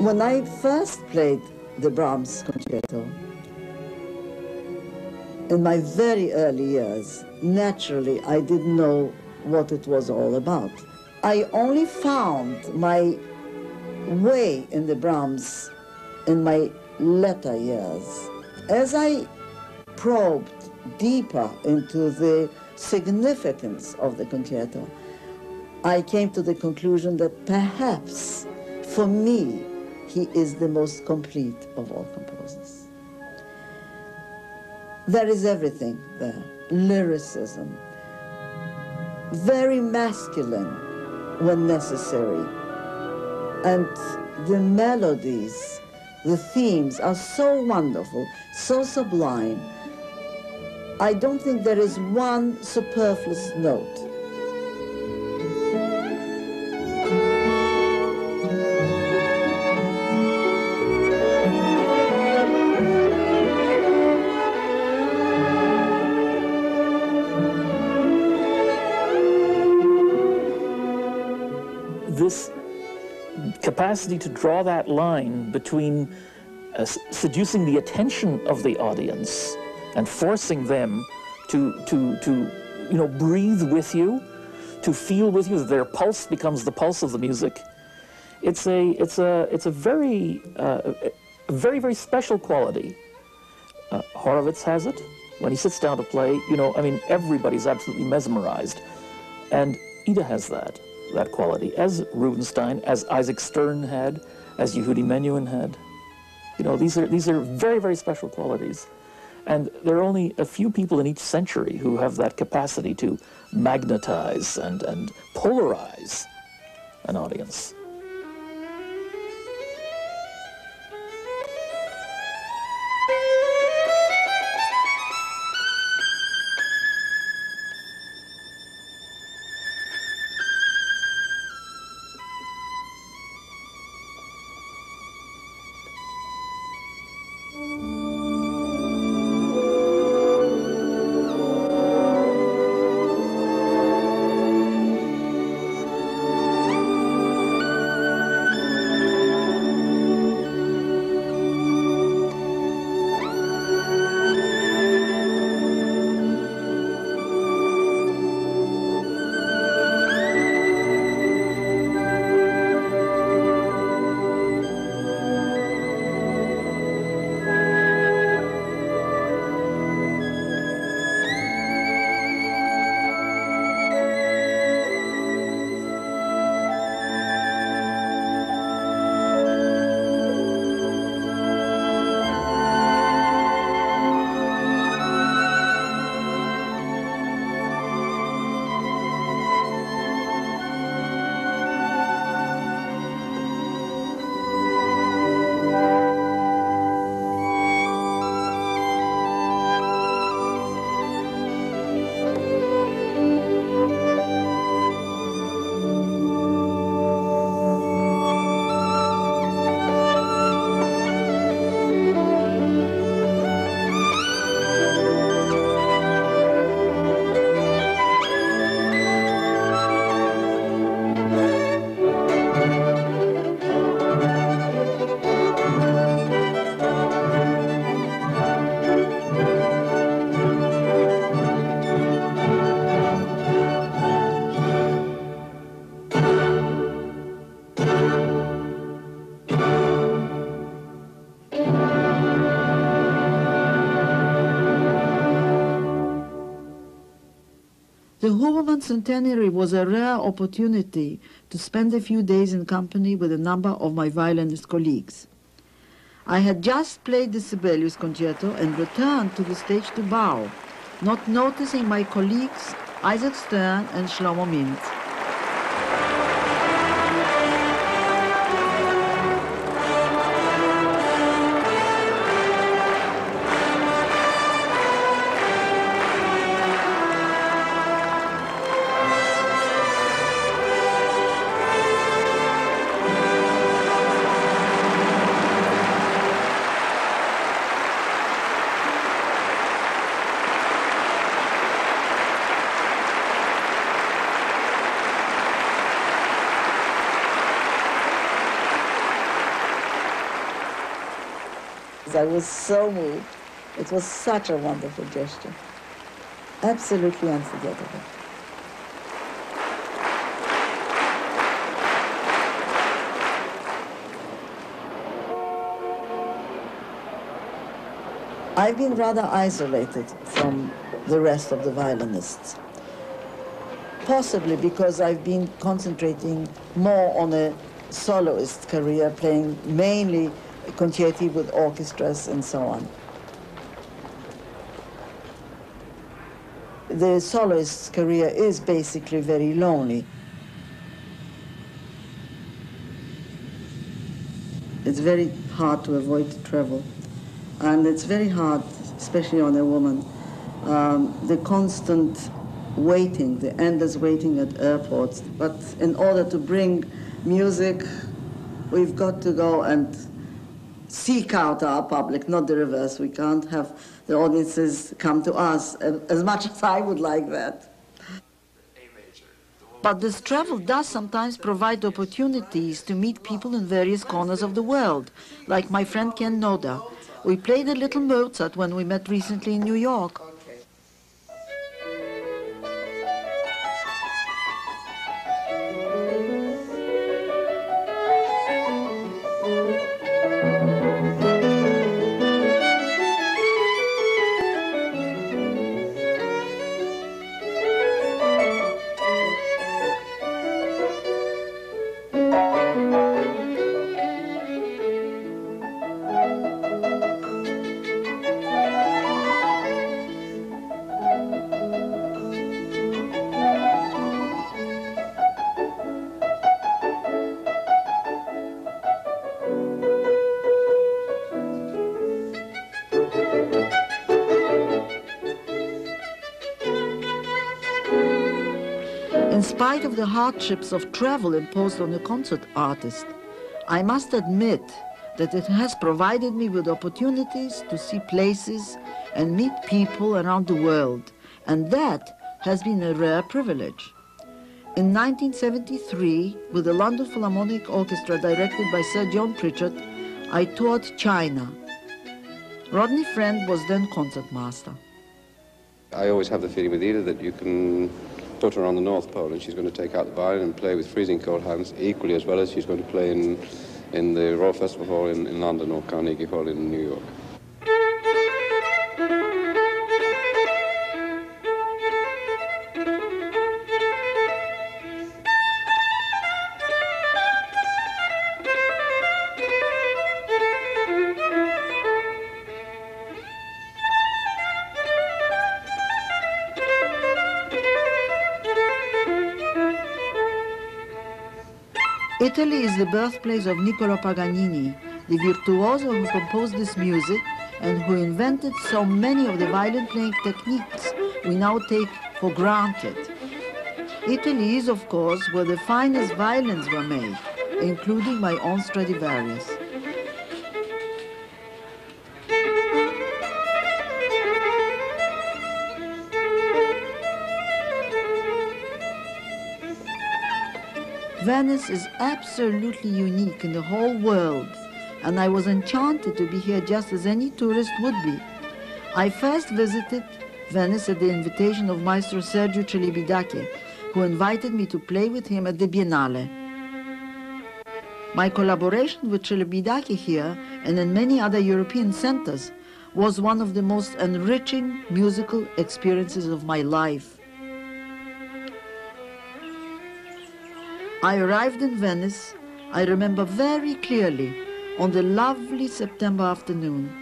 When I first played the Brahms concerto, in my very early years, naturally, I didn't know what it was all about. I only found my way in the Brahms in my later years. As I probed deeper into the significance of the concerto, I came to the conclusion that perhaps, for me, he is the most complete of all composers. There is everything there. Lyricism, very masculine when necessary, and the melodies, the themes are so wonderful, so sublime. I don't think there is one superfluous note. This capacity to draw that line between seducing the attention of the audience and forcing them to breathe with you, to feel with you, that their pulse becomes the pulse of the music. It's a very very special quality. Horowitz has it. When he sits down to play, everybody's absolutely mesmerized. And Ida has that quality, as Rubinstein, as Isaac Stern had, as Yehudi Menuhin had. These are very, very special qualities. And there are only a few people in each century who have that capacity to magnetize and polarize an audience. The Huberman Centenary was a rare opportunity to spend a few days in company with a number of my violinist colleagues. I had just played the Sibelius Concerto and returned to the stage to bow, not noticing my colleagues Isaac Stern and Shlomo Mintz. I was so moved. It was such a wonderful gesture. Absolutely unforgettable. I've been rather isolated from the rest of the violinists. Possibly because I've been concentrating more on a soloist career, playing mainly concerti with orchestras and so on. The soloist's career is basically very lonely. It's very hard to avoid travel. And it's very hard, especially on a woman, the constant waiting, the endless waiting at airports. But in order to bring music, we've got to go and seek out our public, not the reverse. We can't have the audiences come to us, as much as I would like that. But this travel does sometimes provide opportunities to meet people in various corners of the world, like my friend Ken Noda. We played a little Mozart when we met recently in New York. In spite of the hardships of travel imposed on a concert artist, I must admit that it has provided me with opportunities to see places and meet people around the world, and that has been a rare privilege. In 1973, with the London Philharmonic Orchestra directed by Sir John Pritchard, I toured China. Rodney Friend was then concertmaster. I always have the feeling with Ida that you can put her on the North Pole and she's going to take out the violin and play with freezing cold hands equally as well as she's going to play in the Royal Festival Hall in London or Carnegie Hall in New York. Italy is the birthplace of Niccolo Paganini, the virtuoso who composed this music and who invented so many of the violin playing techniques we now take for granted. Italy is, of course, where the finest violins were made, including my own Stradivarius. Venice is absolutely unique in the whole world, and I was enchanted to be here just as any tourist would be. I first visited Venice at the invitation of Maestro Sergio Celibidache, who invited me to play with him at the Biennale. My collaboration with Celibidache here and in many other European centers was one of the most enriching musical experiences of my life. I arrived in Venice, I remember very clearly, on the lovely September afternoon.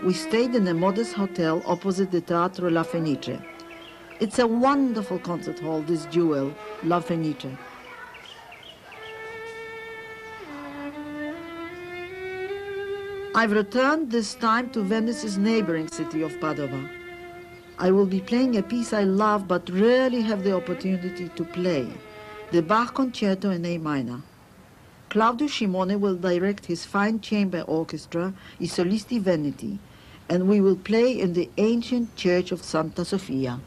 We stayed in a modest hotel opposite the Teatro La Fenice. It's a wonderful concert hall, this jewel, La Fenice. I've returned this time to Venice's neighboring city of Padova. I will be playing a piece I love but rarely have the opportunity to play. The Bach Concerto in A minor. Claudio Scimone will direct his fine chamber orchestra, I Solisti Veneti, and we will play in the ancient church of Santa Sofia.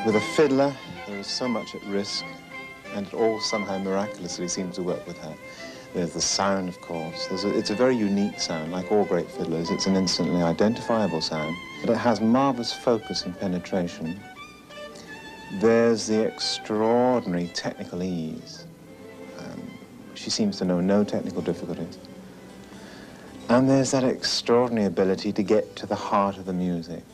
With a fiddler, there is so much at risk, and it all somehow miraculously seems to work with her. There's the sound, of course. It's a very unique sound, like all great fiddlers. It's an instantly identifiable sound, but it has marvelous focus and penetration. There's the extraordinary technical ease. She seems to know no technical difficulties. And there's that extraordinary ability to get to the heart of the music.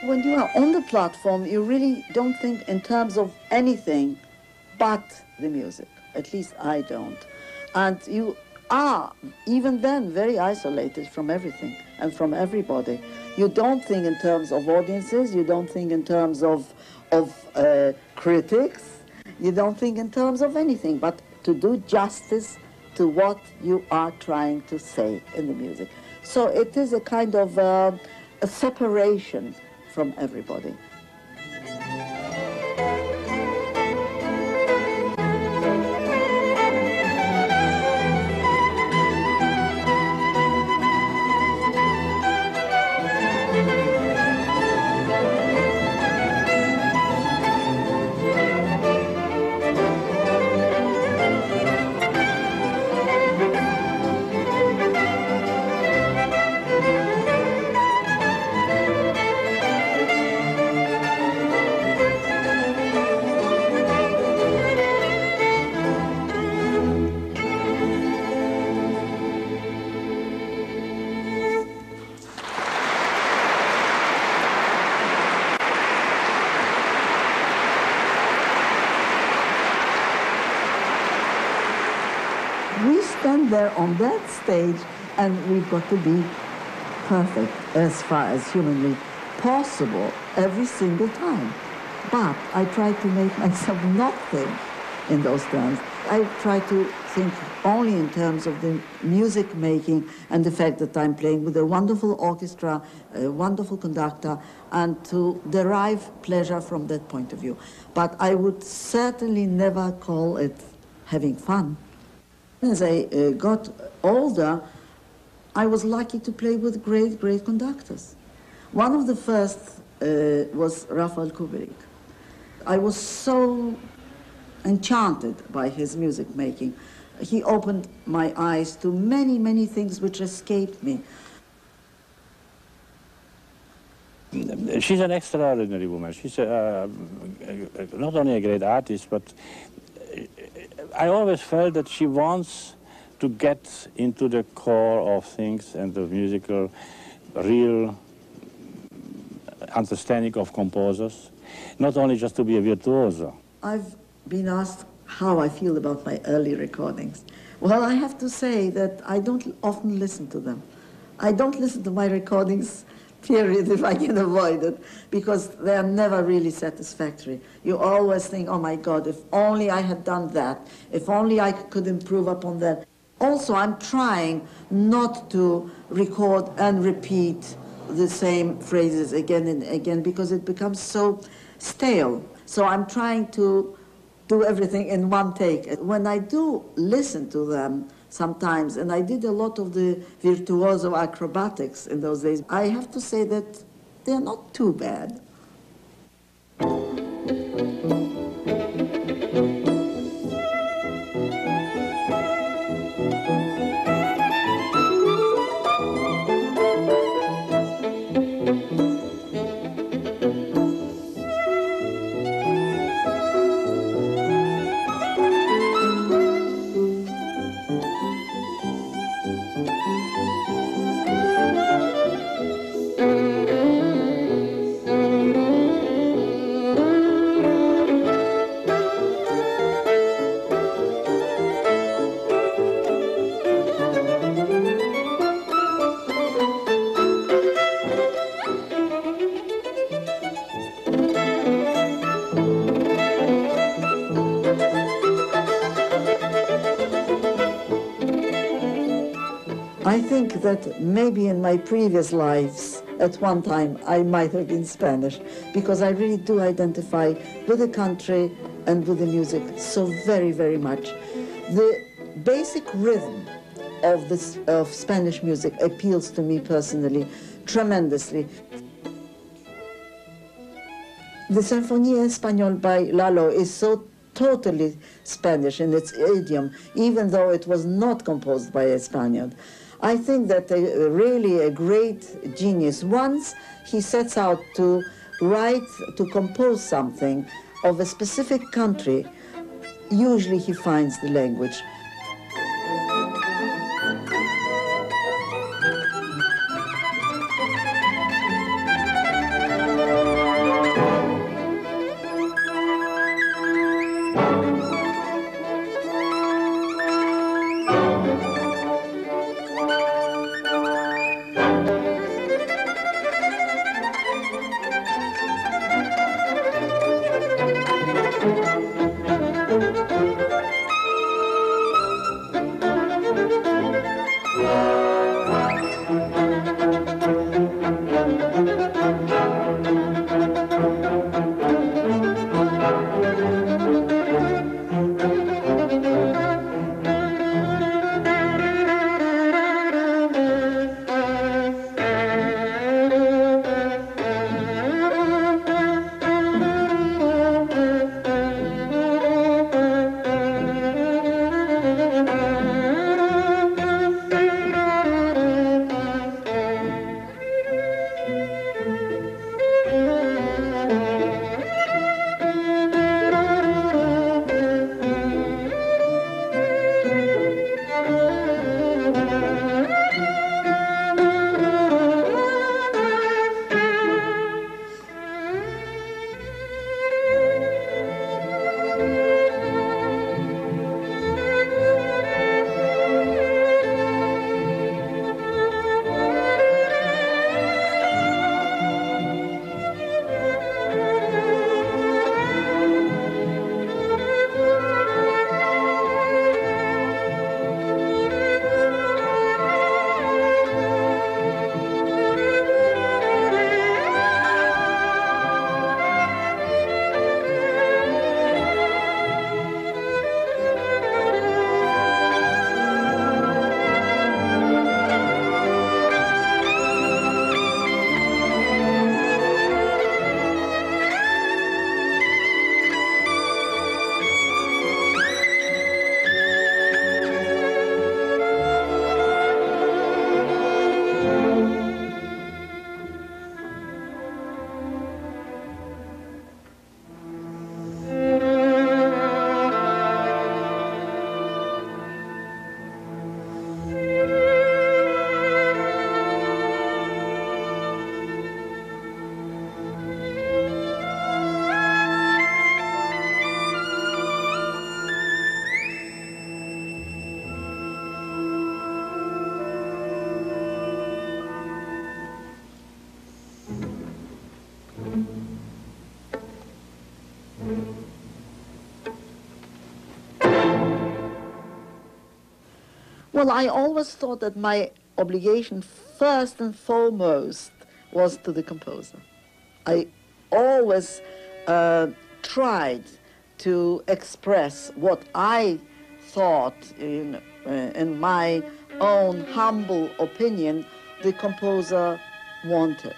When you are on the platform, you really don't think in terms of anything but the music. At least I don't. And you are, even then, very isolated from everything and from everybody. You don't think in terms of audiences, you don't think in terms of critics, you don't think in terms of anything, but to do justice to what you are trying to say in the music. So it is a kind of a separation from everybody. We stand there on that stage and we've got to be perfect as far as humanly possible every single time. But I try to make myself not think in those terms. I try to think only in terms of the music making and the fact that I'm playing with a wonderful orchestra, a wonderful conductor, and to derive pleasure from that point of view. But I would certainly never call it having fun. As I got older, I was lucky to play with great, great conductors. One of the first was Rafael Kubelik. I was so enchanted by his music making. He opened my eyes to many, many things which escaped me. She's an extraordinary woman. She's not only a great artist, but I always felt that she wants to get into the core of things and the musical, real understanding of composers, not only just to be a virtuoso. I've been asked how I feel about my early recordings. Well, I have to say that I don't often listen to them. I don't listen to my recordings, period, if I can avoid it, because they are never really satisfactory. You always think, oh my God, if only I had done that, if only I could improve upon that. Also, I'm trying not to record and repeat the same phrases again and again because it becomes so stale. So I'm trying to do everything in one take. When I do listen to them sometimes, and I did a lot of the virtuoso acrobatics in those days, I have to say that they're not too bad. I think that maybe in my previous lives at one time I might have been Spanish, because I really do identify with the country and with the music so very, very much. The basic rhythm of Spanish music appeals to me personally tremendously. The Sinfonia Español by Lalo is so totally Spanish in its idiom, even though it was not composed by a Spaniard. I think that really a great genius, once he sets out to write, to compose something of a specific country, usually he finds the language. Well, I always thought that my obligation first and foremost was to the composer. I always tried to express what I thought, in my own humble opinion, the composer wanted.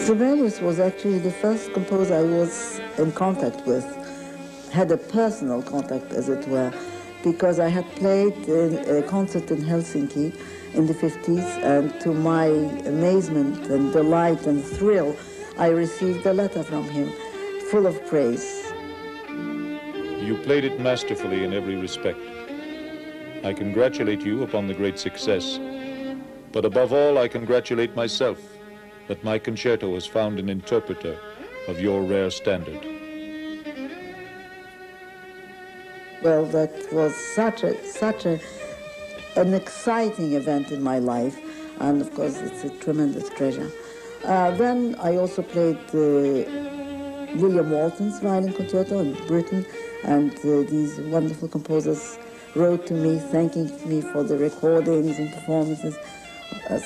Sibelius was actually the first composer I was in contact with had a personal contact, as it were, because I had played a concert in Helsinki in the 50s, and to my amazement and delight and thrill, I received a letter from him full of praise. You played it masterfully in every respect. I congratulate you upon the great success, but above all, I congratulate myself that my concerto has found an interpreter of your rare standard. Well, that was such an exciting event in my life, and of course it's a tremendous treasure. Then I also played William Walton's violin concerto in Britain, and these wonderful composers wrote to me thanking me for the recordings and performances.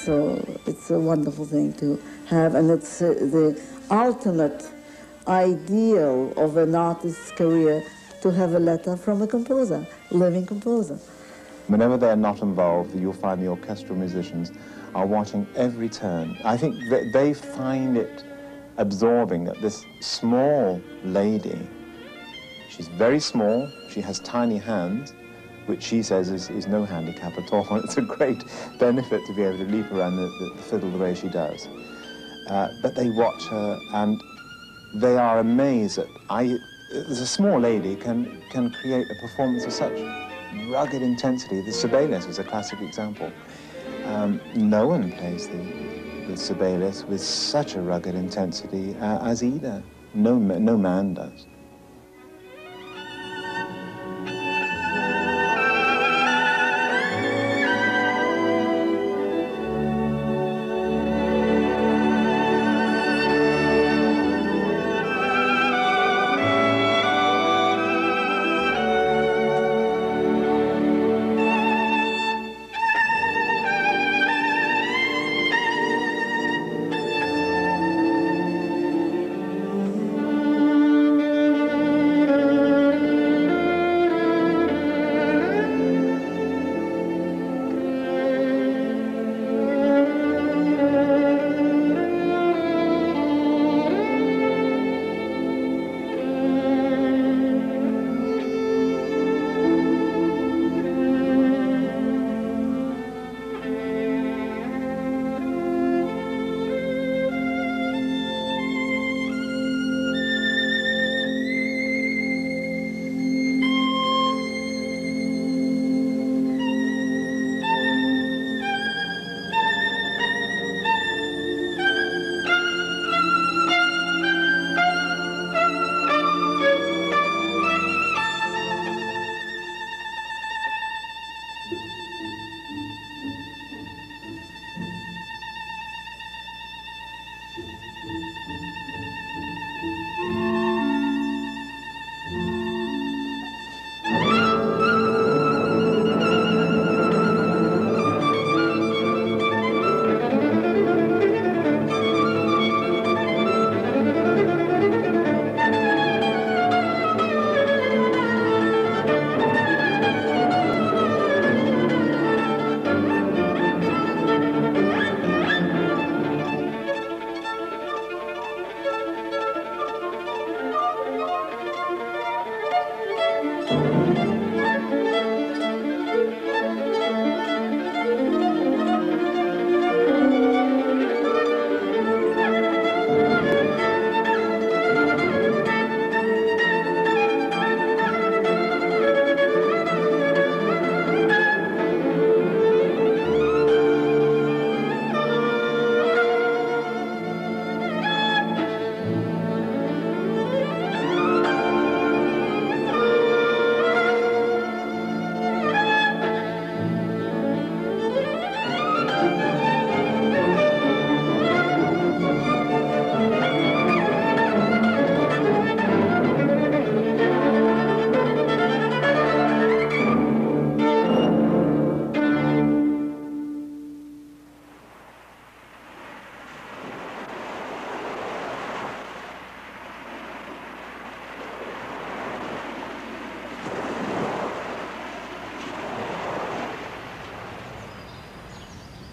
So it's a wonderful thing to have, and it's the ultimate ideal of an artist's career to have a letter from a composer, living composer. Whenever they're not involved, you'll find the orchestral musicians are watching every turn. I think that they find it absorbing that this small lady, she's very small, she has tiny hands, which she says is no handicap at all. It's a great benefit to be able to leap around the fiddle the way she does. But they watch her and they are amazed that a small lady can create a performance of such rugged intensity. The Sibelius is a classic example. No one plays the Sibelius with such a rugged intensity as Ida. No man does.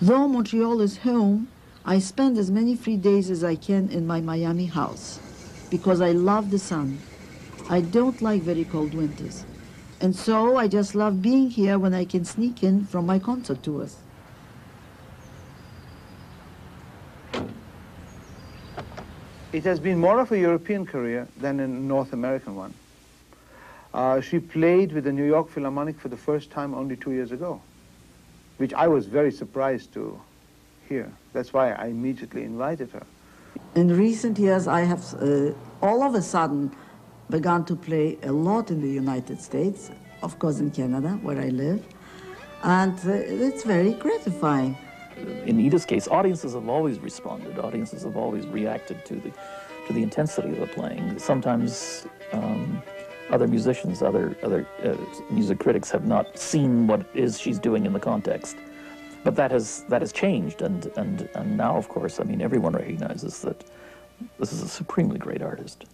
Though Montreal is home, I spend as many free days as I can in my Miami house because I love the sun. I don't like very cold winters. And so I just love being here when I can sneak in from my concert tours. It has been more of a European career than a North American one. She played with the New York Philharmonic for the first time only 2 years ago, which I was very surprised to hear. That's why I immediately invited her. In recent years, I have all of a sudden begun to play a lot in the United States, of course in Canada, where I live, and it's very gratifying. In Ida's case, audiences have always responded. Audiences have always reacted to the intensity of the playing. Sometimes other musicians, other music critics have not seen what it is she's doing in the context. But that has changed, and now, of course, I mean, everyone recognizes that this is a supremely great artist.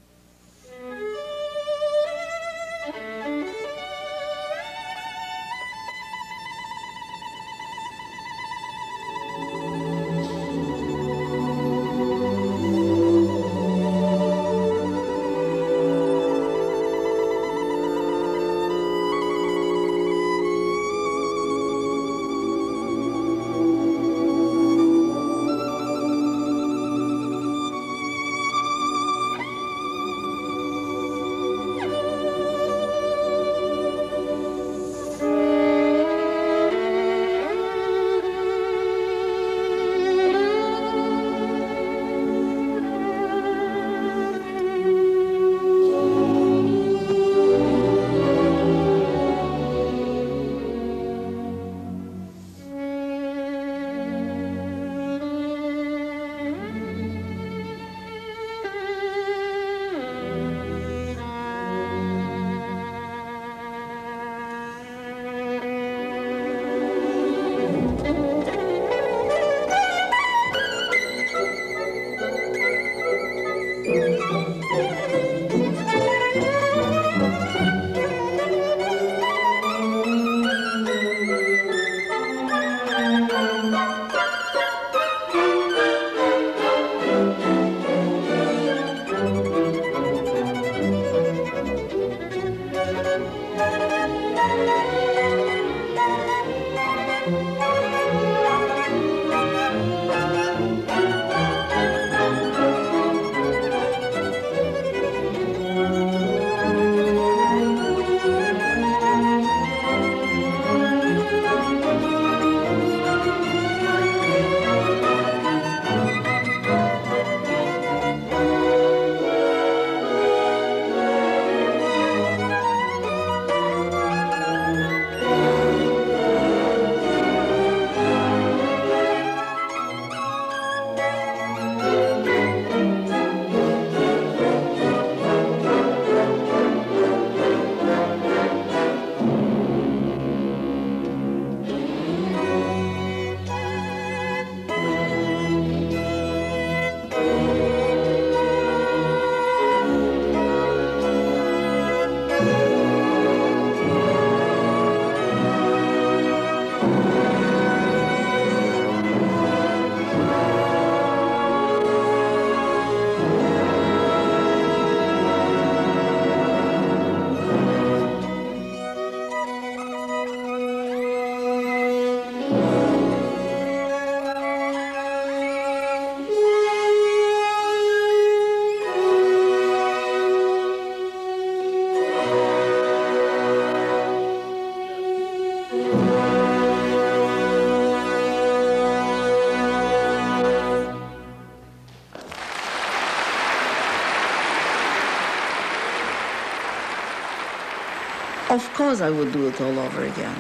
Of course I would do it all over again.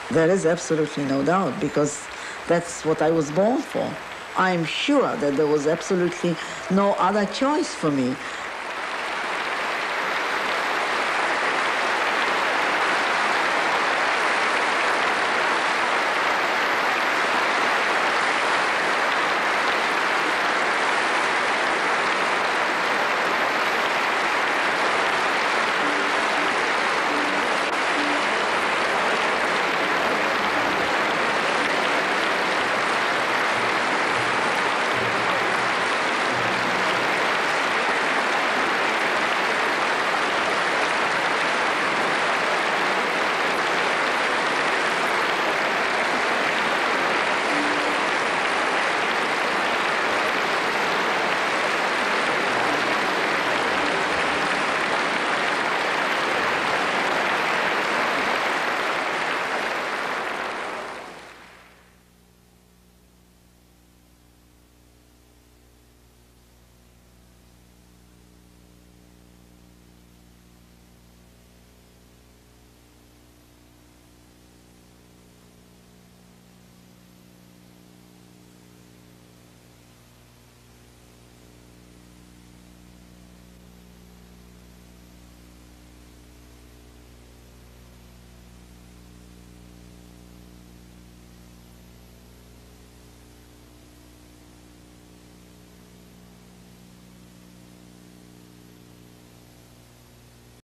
There is absolutely no doubt, because that's what I was born for. I'm sure that there was absolutely no other choice for me.